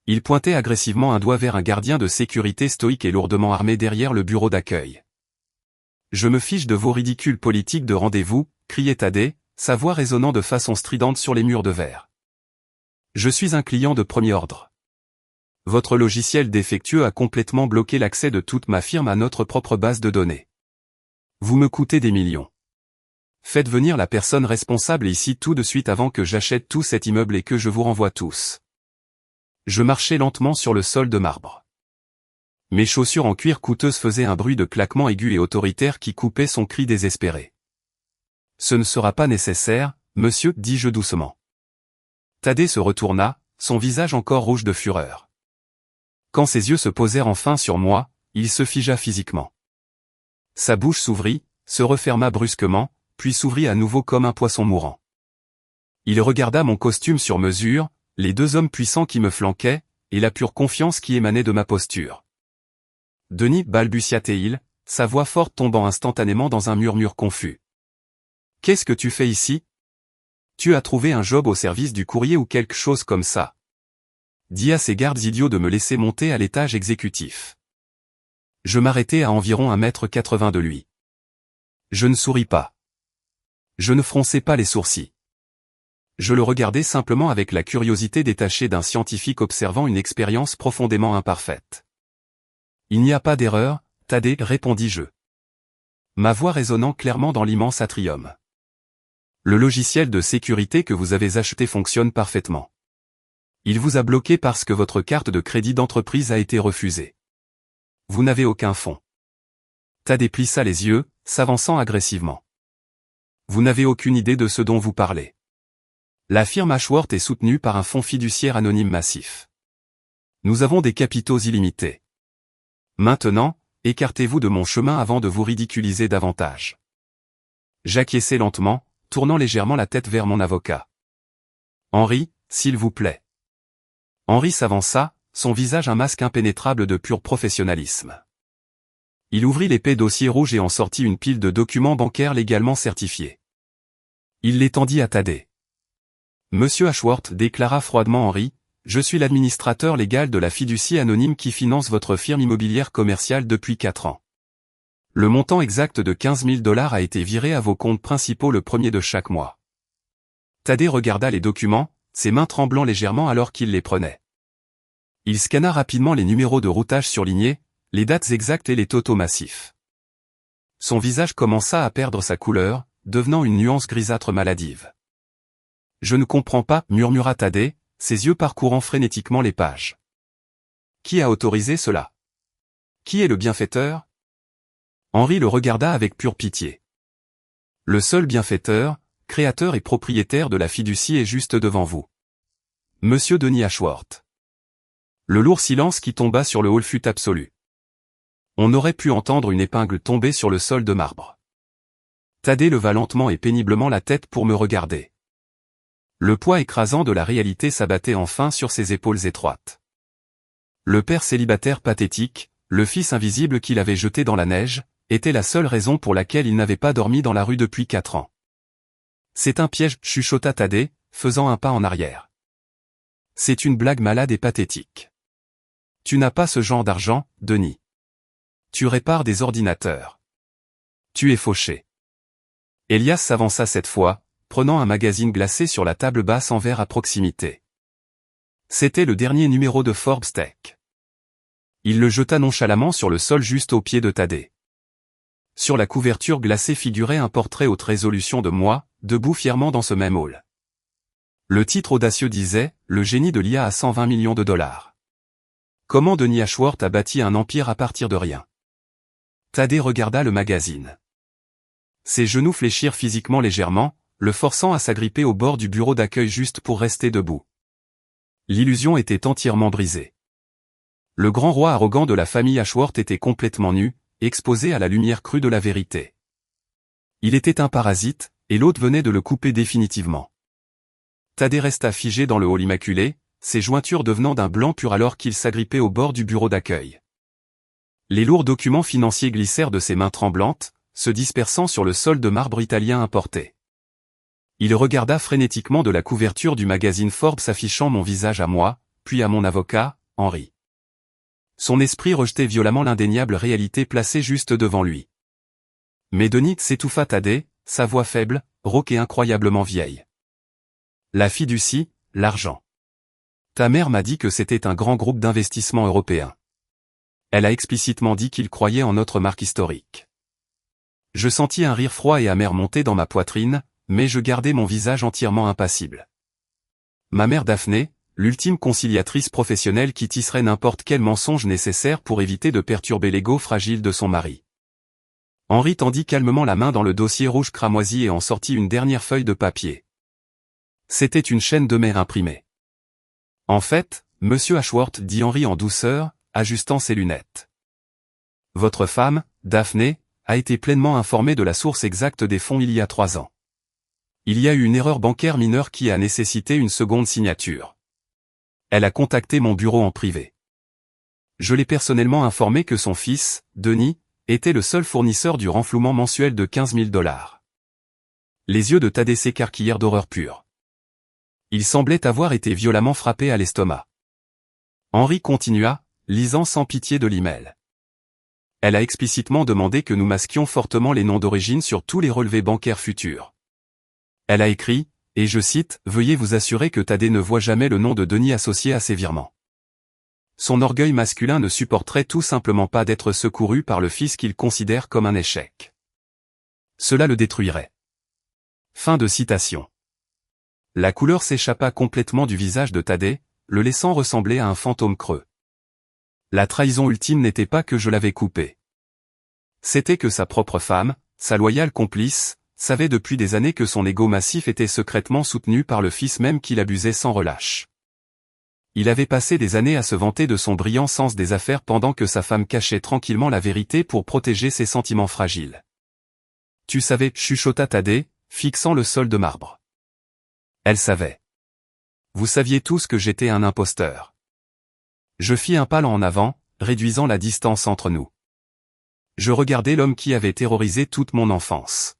Il pointait agressivement un doigt vers un gardien de sécurité stoïque et lourdement armé derrière le bureau d'accueil. « Je me fiche de vos ridicules politiques de rendez-vous », criait Thaddeus, sa voix résonnant de façon stridente sur les murs de verre. « Je suis un client de premier ordre. Votre logiciel défectueux a complètement bloqué l'accès de toute ma firme à notre propre base de données. Vous me coûtez des millions. Faites venir la personne responsable ici tout de suite avant que j'achète tout cet immeuble et que je vous renvoie tous. » Je marchais lentement sur le sol de marbre. Mes chaussures en cuir coûteuse faisaient un bruit de claquement aigu et autoritaire qui coupait son cri désespéré. « Ce ne sera pas nécessaire, monsieur, dis-je doucement. » Thaddeus se retourna, son visage encore rouge de fureur. Quand ses yeux se posèrent enfin sur moi, il se figea physiquement. Sa bouche s'ouvrit, se referma brusquement, puis s'ouvrit à nouveau comme un poisson mourant. Il regarda mon costume sur mesure, les 2 hommes puissants qui me flanquaient, et la pure confiance qui émanait de ma posture. « Denis, balbutia-t-il, sa voix forte tombant instantanément dans un murmure confus. « Qu'est-ce que tu fais ici? Tu as trouvé un job au service du courrier ou quelque chose comme ça. Dis à ces gardes idiots de me laisser monter à l'étage exécutif. » Je m'arrêtai à environ 1,80 m de lui. Je ne souris pas. Je ne fronçai pas les sourcils. Je le regardais simplement avec la curiosité détachée d'un scientifique observant une expérience profondément imparfaite. « Il n'y a pas d'erreur, Thaddeus, répondis-je. Ma voix résonnant clairement dans l'immense atrium. Le logiciel de sécurité que vous avez acheté fonctionne parfaitement. Il vous a bloqué parce que votre carte de crédit d'entreprise a été refusée. Vous n'avez aucun fonds. » Thaddeus plissa les yeux, s'avançant agressivement. « Vous n'avez aucune idée de ce dont vous parlez. La firme Ashworth est soutenue par un fonds fiduciaire anonyme massif. Nous avons des capitaux illimités. Maintenant, écartez-vous de mon chemin avant de vous ridiculiser davantage. » J'acquiesçai lentement, tournant légèrement la tête vers mon avocat. « Henry, s'il vous plaît. » Henry s'avança, son visage un masque impénétrable de pur professionnalisme. Il ouvrit l'épais dossier rouge et en sortit une pile de documents bancaires légalement certifiés. Il les tendit à Thaddeus. Monsieur Ashworth, déclara froidement Henry, je suis l'administrateur légal de la fiducie anonyme qui finance votre firme immobilière commerciale depuis 4 ans. Le montant exact de 15 000 $ a été viré à vos comptes principaux le 1er de chaque mois. Thaddeus regarda les documents, ses mains tremblant légèrement alors qu'il les prenait. Il scanna rapidement les numéros de routage surlignés, les dates exactes et les totaux massifs. Son visage commença à perdre sa couleur, devenant une nuance grisâtre maladive. « Je ne comprends pas, murmura Thaddeus, ses yeux parcourant frénétiquement les pages. Qui a autorisé cela? Qui est le bienfaiteur? Henri le regarda avec pure pitié. Le seul bienfaiteur, créateur et propriétaire de la fiducie est juste devant vous. Monsieur Denis Ashworth. Le lourd silence qui tomba sur le hall fut absolu. On aurait pu entendre une épingle tomber sur le sol de marbre. Thaddée leva lentement et péniblement la tête pour me regarder. Le poids écrasant de la réalité s'abattait enfin sur ses épaules étroites. Le père célibataire pathétique, le fils invisible qu'il avait jeté dans la neige, était la seule raison pour laquelle il n'avait pas dormi dans la rue depuis 4 ans. C'est un piège, chuchota Thaddée, faisant un pas en arrière. C'est une blague malade et pathétique. Tu n'as pas ce genre d'argent, Denis. Tu répares des ordinateurs. Tu es fauché. Elias s'avança cette fois, prenant un magazine glacé sur la table basse en verre à proximité. C'était le dernier numéro de Forbes Tech. Il le jeta nonchalamment sur le sol juste au pied de Thaddée. Sur la couverture glacée figurait un portrait haute résolution de moi, debout fièrement dans ce même hall. Le titre audacieux disait « Le génie de l'IA à 120 millions de dollars ». Comment Denis Ashworth a bâti un empire à partir de rien. Thaddée regarda le magazine. Ses genoux fléchirent physiquement légèrement, le forçant à s'agripper au bord du bureau d'accueil juste pour rester debout. L'illusion était entièrement brisée. Le grand roi arrogant de la famille Ashworth était complètement nu, exposé à la lumière crue de la vérité. Il était un parasite, et l'hôte venait de le couper définitivement. Thaddée resta figé dans le hall immaculé, ses jointures devenant d'un blanc pur alors qu'il s'agrippait au bord du bureau d'accueil. Les lourds documents financiers glissèrent de ses mains tremblantes, se dispersant sur le sol de marbre italien importé. Il regarda frénétiquement de la couverture du magazine Forbes affichant mon visage à moi, puis à mon avocat, Henri. Son esprit rejetait violemment l'indéniable réalité placée juste devant lui. Mais Denis s'étouffa Thaddée, sa voix faible, rauque et incroyablement vieille. La fiducie, l'argent. Ta mère m'a dit que c'était un grand groupe d'investissement européen. Elle a explicitement dit qu'il croyait en notre marque historique. Je sentis un rire froid et amer monter dans ma poitrine, mais je gardai mon visage entièrement impassible. Ma mère Daphné, l'ultime conciliatrice professionnelle qui tisserait n'importe quel mensonge nécessaire pour éviter de perturber l'ego fragile de son mari. Henri tendit calmement la main dans le dossier rouge cramoisi et en sortit une dernière feuille de papier. C'était une chaîne de mer imprimée. En fait, Monsieur Ashworth, dit Henri en douceur, ajustant ses lunettes. Votre femme, Daphné, a été pleinement informée de la source exacte des fonds il y a 3 ans. Il y a eu une erreur bancaire mineure qui a nécessité une seconde signature. Elle a contacté mon bureau en privé. Je l'ai personnellement informé que son fils, Denis, était le seul fournisseur du renflouement mensuel de 15 000 $. Les yeux de Thaddée s'écarquillèrent d'horreur pure. Il semblait avoir été violemment frappé à l'estomac. Henri continua, lisant sans pitié de l'email. Elle a explicitement demandé que nous masquions fortement les noms d'origine sur tous les relevés bancaires futurs. Elle a écrit, et je cite, « Veuillez vous assurer que Thaddée ne voit jamais le nom de Denis associé à ces virements. » Son orgueil masculin ne supporterait tout simplement pas d'être secouru par le fils qu'il considère comme un échec. Cela le détruirait. Fin de citation. La couleur s'échappa complètement du visage de Thaddée, le laissant ressembler à un fantôme creux. La trahison ultime n'était pas que je l'avais coupé. C'était que sa propre femme, sa loyale complice, savait depuis des années que son ego massif était secrètement soutenu par le fils même qu'il abusait sans relâche. Il avait passé des années à se vanter de son brillant sens des affaires pendant que sa femme cachait tranquillement la vérité pour protéger ses sentiments fragiles. Tu savais, chuchota Thaddée, fixant le sol de marbre. Elle savait. Vous saviez tous que j'étais un imposteur. Je fis un pas en avant, réduisant la distance entre nous. Je regardais l'homme qui avait terrorisé toute mon enfance.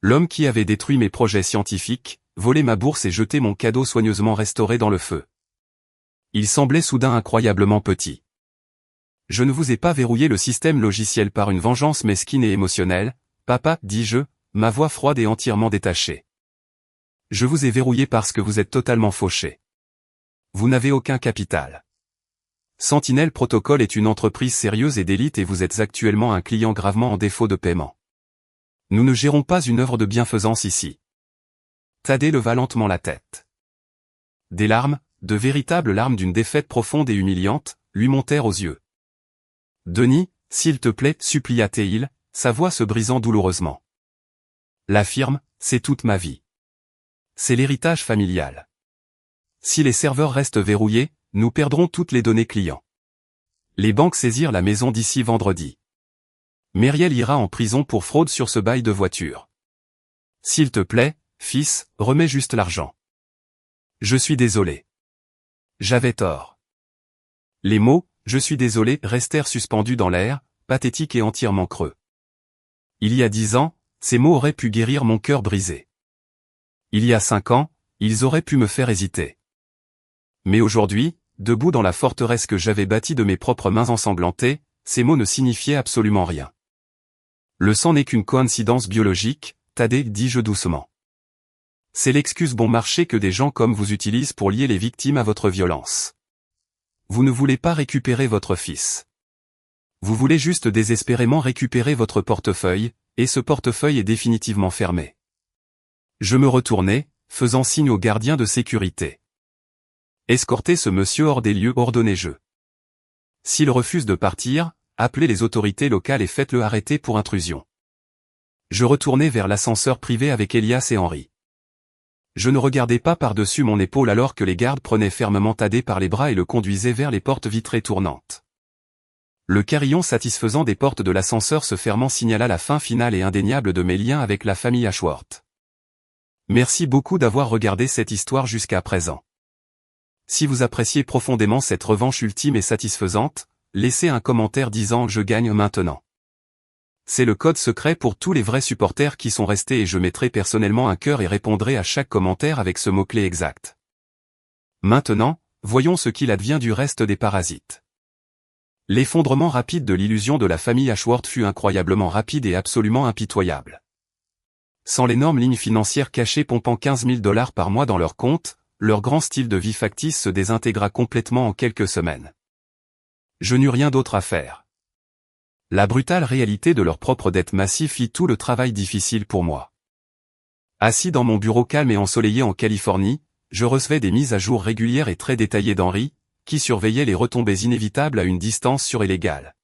L'homme qui avait détruit mes projets scientifiques, volé ma bourse et jeté mon cadeau soigneusement restauré dans le feu. Il semblait soudain incroyablement petit. Je ne vous ai pas verrouillé le système logiciel par une vengeance mesquine et émotionnelle, papa, dis-je, ma voix froide et entièrement détachée. Je vous ai verrouillé parce que vous êtes totalement fauché. Vous n'avez aucun capital. Sentinel Protocol est une entreprise sérieuse et d'élite et vous êtes actuellement un client gravement en défaut de paiement. Nous ne gérons pas une œuvre de bienfaisance ici. Thaddée leva lentement la tête. Des larmes, de véritables larmes d'une défaite profonde et humiliante, lui montèrent aux yeux. « Denis, s'il te plaît, supplia-t-il, sa voix se brisant douloureusement. La firme, c'est toute ma vie. C'est l'héritage familial. Si les serveurs restent verrouillés, nous perdrons toutes les données clients. Les banques saisirent la maison d'ici vendredi. Myriel ira en prison pour fraude sur ce bail de voiture. S'il te plaît, fils, remets juste l'argent. Je suis désolé. J'avais tort. Les mots « je suis désolé » restèrent suspendus dans l'air, pathétiques et entièrement creux. Il y a 10 ans, ces mots auraient pu guérir mon cœur brisé. Il y a 5 ans, ils auraient pu me faire hésiter. Mais aujourd'hui, debout dans la forteresse que j'avais bâtie de mes propres mains ensanglantées, ces mots ne signifiaient absolument rien. Le sang n'est qu'une coïncidence biologique, Thaddée, dis-je doucement. C'est l'excuse bon marché que des gens comme vous utilisent pour lier les victimes à votre violence. Vous ne voulez pas récupérer votre fils. Vous voulez juste désespérément récupérer votre portefeuille, et ce portefeuille est définitivement fermé. Je me retournai, faisant signe au gardien de sécurité. Escortez ce monsieur hors des lieux, ordonnai-je. S'il refuse de partir, appelez les autorités locales et faites-le arrêter pour intrusion. Je retournai vers l'ascenseur privé avec Elias et Henri. Je ne regardais pas par-dessus mon épaule alors que les gardes prenaient fermement Thaddée par les bras et le conduisaient vers les portes vitrées tournantes. Le carillon satisfaisant des portes de l'ascenseur se fermant signala la fin finale et indéniable de mes liens avec la famille Ashworth. Merci beaucoup d'avoir regardé cette histoire jusqu'à présent. Si vous appréciez profondément cette revanche ultime et satisfaisante, laissez un commentaire disant « Je gagne maintenant ». C'est le code secret pour tous les vrais supporters qui sont restés et je mettrai personnellement un cœur et répondrai à chaque commentaire avec ce mot-clé exact. Maintenant, voyons ce qu'il advient du reste des parasites. L'effondrement rapide de l'illusion de la famille Ashworth fut incroyablement rapide et absolument impitoyable. Sans l'énorme ligne financière cachée pompant 15 000 $ par mois dans leur compte, leur grand style de vie factice se désintégra complètement en quelques semaines. Je n'eus rien d'autre à faire. La brutale réalité de leur propre dette massive fit tout le travail difficile pour moi. Assis dans mon bureau calme et ensoleillé en Californie, je recevais des mises à jour régulières et très détaillées d'Henri, qui surveillait les retombées inévitables à une distance sûre et légale.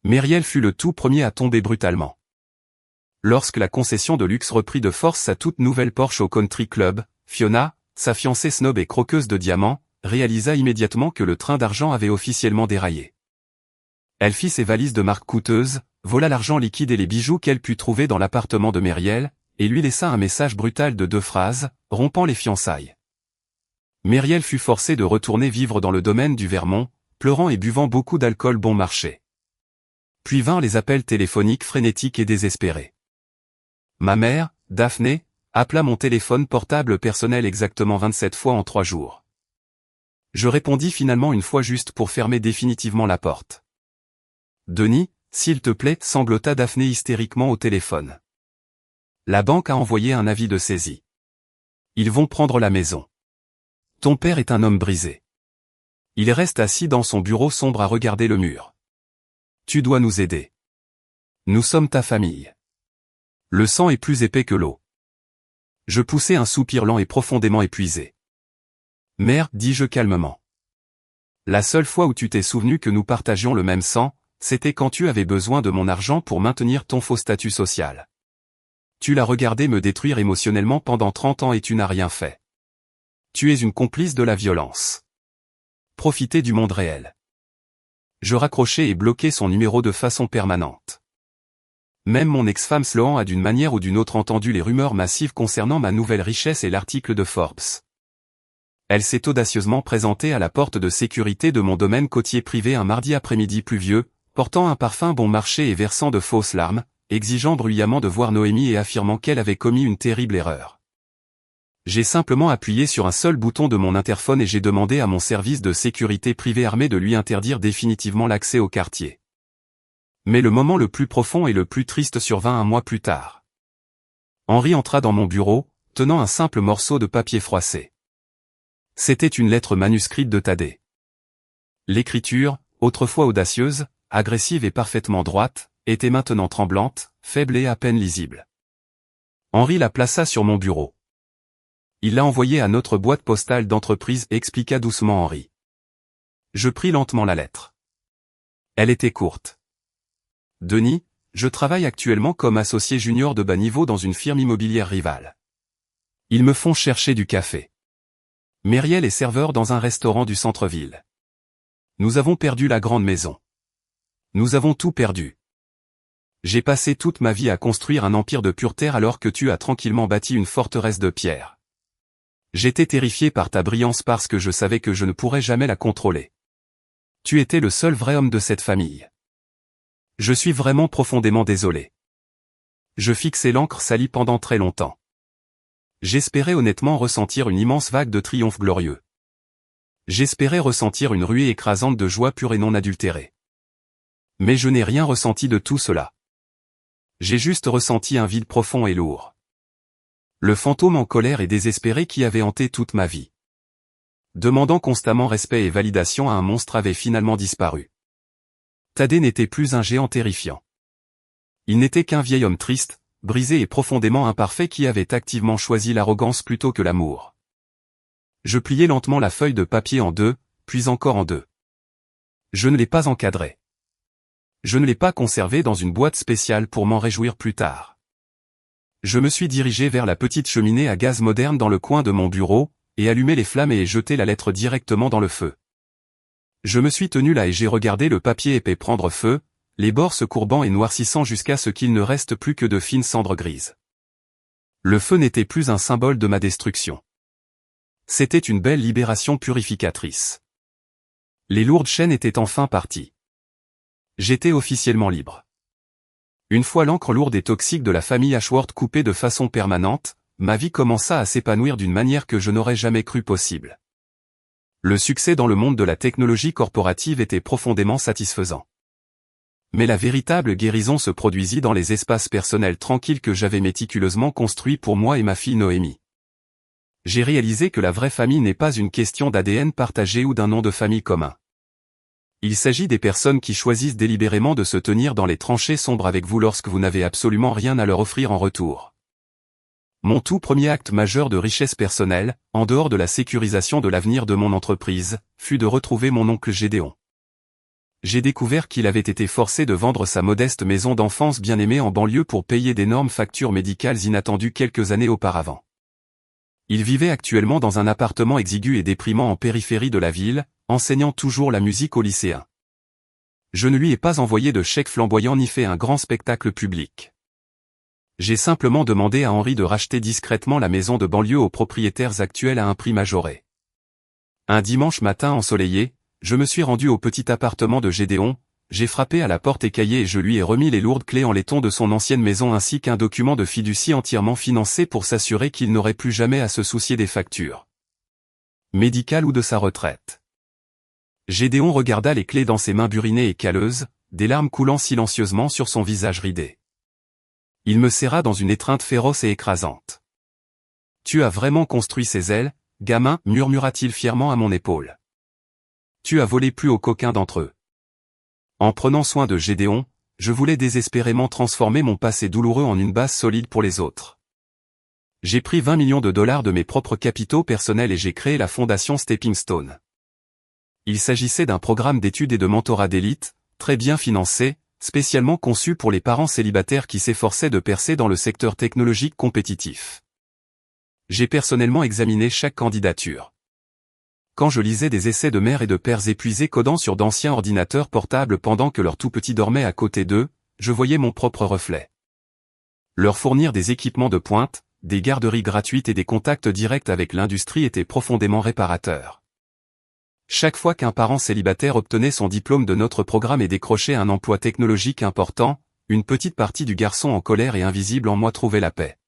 Myriel fut le tout premier à tomber brutalement. Lorsque la concession de luxe reprit de force sa toute nouvelle Porsche au Country Club, Fiona, sa fiancée snob et croqueuse de diamants, réalisa immédiatement que le train d'argent avait officiellement déraillé. Elle fit ses valises de marque coûteuse, vola l'argent liquide et les bijoux qu'elle put trouver dans l'appartement de Myriel, et lui laissa un message brutal de 2 phrases, rompant les fiançailles. Myriel fut forcée de retourner vivre dans le domaine du Vermont, pleurant et buvant beaucoup d'alcool bon marché. Puis vinrent les appels téléphoniques frénétiques et désespérés. Ma mère, Daphné, appela mon téléphone portable personnel exactement 27 fois en 3 jours. Je répondis finalement une fois juste pour fermer définitivement la porte. Denis, s'il te plaît, sanglota Daphné hystériquement au téléphone. La banque a envoyé un avis de saisie. Ils vont prendre la maison. Ton père est un homme brisé. Il reste assis dans son bureau sombre à regarder le mur. Tu dois nous aider. Nous sommes ta famille. Le sang est plus épais que l'eau. Je poussai un soupir lent et profondément épuisé. Mère, dis-je calmement. La seule fois où tu t'es souvenu que nous partagions le même sang, c'était quand tu avais besoin de mon argent pour maintenir ton faux statut social. Tu l'as regardé me détruire émotionnellement pendant 30 ans et tu n'as rien fait. Tu es une complice de la violence. Profitez du monde réel. Je raccrochai et bloquai son numéro de façon permanente. Même mon ex-femme Sloan a d'une manière ou d'une autre entendu les rumeurs massives concernant ma nouvelle richesse et l'article de Forbes. Elle s'est audacieusement présentée à la porte de sécurité de mon domaine côtier privé un mardi après-midi pluvieux, portant un parfum bon marché et versant de fausses larmes, exigeant bruyamment de voir Noémie et affirmant qu'elle avait commis une terrible erreur. J'ai simplement appuyé sur un seul bouton de mon interphone et j'ai demandé à mon service de sécurité privée armé de lui interdire définitivement l'accès au quartier. Mais le moment le plus profond et le plus triste survint un mois plus tard. Henri entra dans mon bureau, tenant un simple morceau de papier froissé. C'était une lettre manuscrite de Thaddée. L'écriture, autrefois audacieuse, agressive et parfaitement droite, était maintenant tremblante, faible et à peine lisible. Henri la plaça sur mon bureau. Il l'a envoyé à notre boîte postale d'entreprise, expliqua doucement Henri. Je pris lentement la lettre. Elle était courte. Denis, je travaille actuellement comme associé junior de bas niveau dans une firme immobilière rivale. Ils me font chercher du café. Mériel est serveur dans un restaurant du centre-ville. Nous avons perdu la grande maison. Nous avons tout perdu. J'ai passé toute ma vie à construire un empire de pure terre alors que tu as tranquillement bâti une forteresse de pierre. J'étais terrifié par ta brillance parce que je savais que je ne pourrais jamais la contrôler. Tu étais le seul vrai homme de cette famille. Je suis vraiment profondément désolé. Je fixai l'encre salie pendant très longtemps. J'espérais honnêtement ressentir une immense vague de triomphe glorieux. J'espérais ressentir une ruée écrasante de joie pure et non adultérée. Mais je n'ai rien ressenti de tout cela. J'ai juste ressenti un vide profond et lourd. Le fantôme en colère et désespéré qui avait hanté toute ma vie. Demandant constamment respect et validation à un monstre avait finalement disparu. Thaddée n'était plus un géant terrifiant. Il n'était qu'un vieil homme triste, brisé et profondément imparfait qui avait activement choisi l'arrogance plutôt que l'amour. Je pliai lentement la feuille de papier en deux, puis encore en deux. Je ne l'ai pas encadré. Je ne l'ai pas conservé dans une boîte spéciale pour m'en réjouir plus tard. Je me suis dirigé vers la petite cheminée à gaz moderne dans le coin de mon bureau, et allumé les flammes et jeté la lettre directement dans le feu. Je me suis tenu là et j'ai regardé le papier épais prendre feu, les bords se courbant et noircissant jusqu'à ce qu'il ne reste plus que de fines cendres grises. Le feu n'était plus un symbole de ma destruction. C'était une belle libération purificatrice. Les lourdes chaînes étaient enfin parties. J'étais officiellement libre. Une fois l'encre lourde et toxique de la famille Ashworth coupée de façon permanente, ma vie commença à s'épanouir d'une manière que je n'aurais jamais cru possible. Le succès dans le monde de la technologie corporative était profondément satisfaisant. Mais la véritable guérison se produisit dans les espaces personnels tranquilles que j'avais méticuleusement construits pour moi et ma fille Noémie. J'ai réalisé que la vraie famille n'est pas une question d'ADN partagé ou d'un nom de famille commun. Il s'agit des personnes qui choisissent délibérément de se tenir dans les tranchées sombres avec vous lorsque vous n'avez absolument rien à leur offrir en retour. Mon tout premier acte majeur de richesse personnelle, en dehors de la sécurisation de l'avenir de mon entreprise, fut de retrouver mon oncle Gédéon. J'ai découvert qu'il avait été forcé de vendre sa modeste maison d'enfance bien aimée en banlieue pour payer d'énormes factures médicales inattendues quelques années auparavant. Il vivait actuellement dans un appartement exigu et déprimant en périphérie de la ville, enseignant toujours la musique aux lycéens. Je ne lui ai pas envoyé de chèque flamboyant ni fait un grand spectacle public. J'ai simplement demandé à Henri de racheter discrètement la maison de banlieue aux propriétaires actuels à un prix majoré. Un dimanche matin ensoleillé, je me suis rendu au petit appartement de Gédéon, j'ai frappé à la porte écaillée et je lui ai remis les lourdes clés en laiton de son ancienne maison ainsi qu'un document de fiducie entièrement financé pour s'assurer qu'il n'aurait plus jamais à se soucier des factures médicales ou de sa retraite. Gédéon regarda les clés dans ses mains burinées et calleuses, des larmes coulant silencieusement sur son visage ridé. Il me serra dans une étreinte féroce et écrasante. « Tu as vraiment construit ces ailes, gamin » murmura-t-il fièrement à mon épaule. « Tu as volé plus haut qu'aucun d'entre eux. » En prenant soin de Gédéon, je voulais désespérément transformer mon passé douloureux en une base solide pour les autres. J'ai pris 20 millions de dollars de mes propres capitaux personnels et j'ai créé la fondation Stepping Stone. Il s'agissait d'un programme d'études et de mentorat d'élite, très bien financé, spécialement conçu pour les parents célibataires qui s'efforçaient de percer dans le secteur technologique compétitif. J'ai personnellement examiné chaque candidature. Quand je lisais des essais de mères et de pères épuisés codant sur d'anciens ordinateurs portables pendant que leur tout petit dormait à côté d'eux, je voyais mon propre reflet. Leur fournir des équipements de pointe, des garderies gratuites et des contacts directs avec l'industrie était profondément réparateur. Chaque fois qu'un parent célibataire obtenait son diplôme de notre programme et décrochait un emploi technologique important, une petite partie du garçon en colère et invisible en moi trouvait la paix.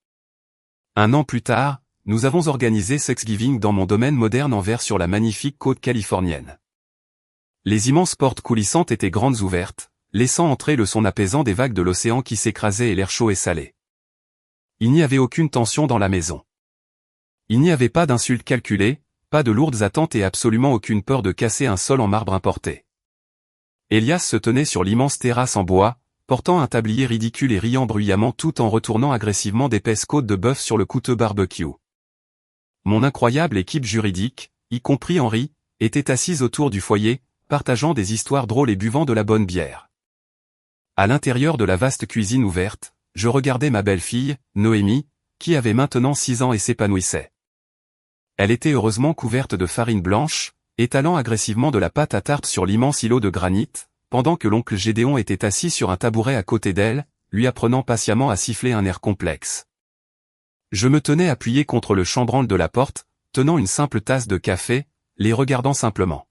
Un an plus tard, nous avons organisé Thanksgiving dans mon domaine moderne en verre sur la magnifique côte californienne. Les immenses portes coulissantes étaient grandes ouvertes, laissant entrer le son apaisant des vagues de l'océan qui s'écrasaient et l'air chaud et salé. Il n'y avait aucune tension dans la maison. Il n'y avait pas d'insultes calculées, pas de lourdes attentes et absolument aucune peur de casser un sol en marbre importé. Elias se tenait sur l'immense terrasse en bois, portant un tablier ridicule et riant bruyamment tout en retournant agressivement d'épaisses côtes de bœuf sur le coûteux barbecue. Mon incroyable équipe juridique, y compris Henri, était assise autour du foyer, partageant des histoires drôles et buvant de la bonne bière. À l'intérieur de la vaste cuisine ouverte, je regardais ma belle-fille, Noémie, qui avait maintenant 6 ans et s'épanouissait. Elle était heureusement couverte de farine blanche, étalant agressivement de la pâte à tarte sur l'immense îlot de granit, pendant que l'oncle Gédéon était assis sur un tabouret à côté d'elle, lui apprenant patiemment à siffler un air complexe. Je me tenais appuyé contre le chambranle de la porte, tenant une simple tasse de café, les regardant simplement.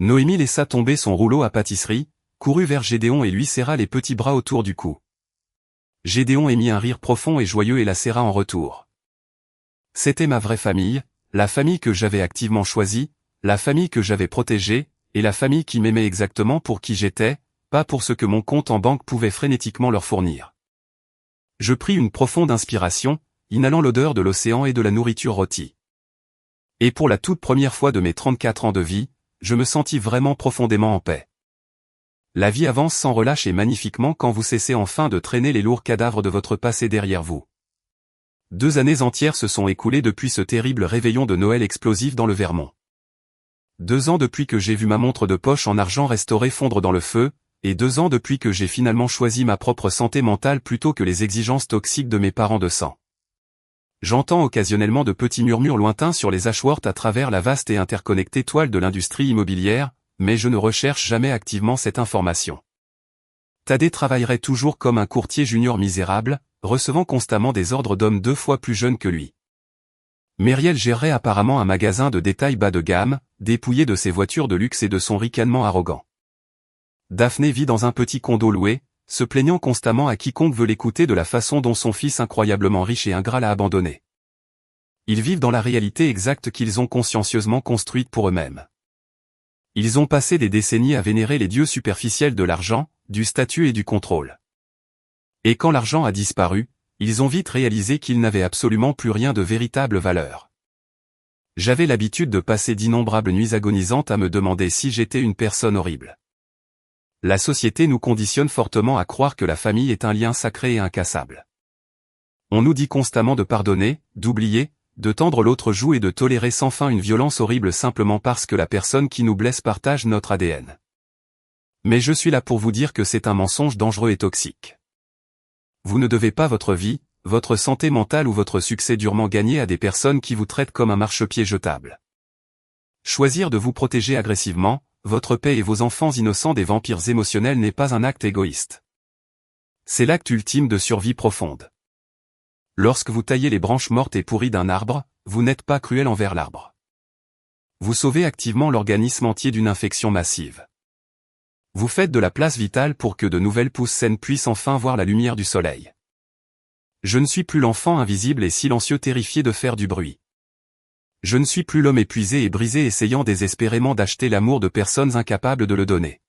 Noémie laissa tomber son rouleau à pâtisserie, courut vers Gédéon et lui serra les petits bras autour du cou. Gédéon émit un rire profond et joyeux et la serra en retour. C'était ma vraie famille, la famille que j'avais activement choisie, la famille que j'avais protégée, et la famille qui m'aimait exactement pour qui j'étais, pas pour ce que mon compte en banque pouvait frénétiquement leur fournir. Je pris une profonde inspiration, inhalant l'odeur de l'océan et de la nourriture rôtie. Et pour la toute première fois de mes 34 ans de vie, je me sentis vraiment profondément en paix. La vie avance sans relâche et magnifiquement quand vous cessez enfin de traîner les lourds cadavres de votre passé derrière vous. 2 années entières se sont écoulées depuis ce terrible réveillon de Noël explosif dans le Vermont. 2 ans depuis que j'ai vu ma montre de poche en argent restaurée fondre dans le feu, et 2 ans depuis que j'ai finalement choisi ma propre santé mentale plutôt que les exigences toxiques de mes parents de sang. J'entends occasionnellement de petits murmures lointains sur les Ashworth à travers la vaste et interconnectée toile de l'industrie immobilière, mais je ne recherche jamais activement cette information. Thaddée travaillerait toujours comme un courtier junior misérable, recevant constamment des ordres d'hommes 2 fois plus jeunes que lui. Myriel gérerait apparemment un magasin de détail bas de gamme, dépouillé de ses voitures de luxe et de son ricanement arrogant. Daphné vit dans un petit condo loué, se plaignant constamment à quiconque veut l'écouter de la façon dont son fils incroyablement riche et ingrat l'a abandonné. Ils vivent dans la réalité exacte qu'ils ont consciencieusement construite pour eux-mêmes. Ils ont passé des décennies à vénérer les dieux superficiels de l'argent, du statut et du contrôle. Et quand l'argent a disparu, ils ont vite réalisé qu'ils n'avaient absolument plus rien de véritable valeur. J'avais l'habitude de passer d'innombrables nuits agonisantes à me demander si j'étais une personne horrible. La société nous conditionne fortement à croire que la famille est un lien sacré et incassable. On nous dit constamment de pardonner, d'oublier, de tendre l'autre joue et de tolérer sans fin une violence horrible simplement parce que la personne qui nous blesse partage notre ADN. Mais je suis là pour vous dire que c'est un mensonge dangereux et toxique. Vous ne devez pas votre vie, votre santé mentale ou votre succès durement gagné à des personnes qui vous traitent comme un marchepied jetable. Choisir de vous protéger agressivement, votre paix et vos enfants innocents des vampires émotionnels n'est pas un acte égoïste. C'est l'acte ultime de survie profonde. Lorsque vous taillez les branches mortes et pourries d'un arbre, vous n'êtes pas cruel envers l'arbre. Vous sauvez activement l'organisme entier d'une infection massive. Vous faites de la place vitale pour que de nouvelles pousses saines puissent enfin voir la lumière du soleil. Je ne suis plus l'enfant invisible et silencieux terrifié de faire du bruit. Je ne suis plus l'homme épuisé et brisé essayant désespérément d'acheter l'amour de personnes incapables de le donner.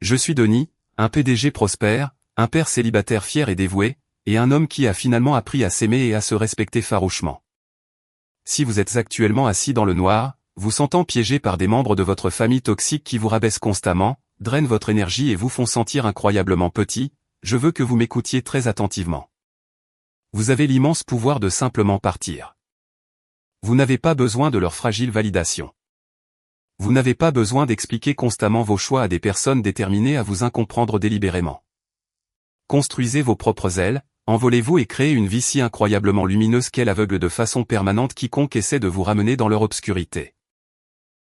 Je suis Denis, un PDG prospère, un père célibataire fier et dévoué, et un homme qui a finalement appris à s'aimer et à se respecter farouchement. Si vous êtes actuellement assis dans le noir, vous sentant piégé par des membres de votre famille toxique qui vous rabaissent constamment, drainent votre énergie et vous font sentir incroyablement petit, je veux que vous m'écoutiez très attentivement. Vous avez l'immense pouvoir de simplement partir. Vous n'avez pas besoin de leur fragile validation. Vous n'avez pas besoin d'expliquer constamment vos choix à des personnes déterminées à vous incomprendre délibérément. Construisez vos propres ailes, envolez-vous et créez une vie si incroyablement lumineuse qu'elle aveugle de façon permanente quiconque essaie de vous ramener dans leur obscurité.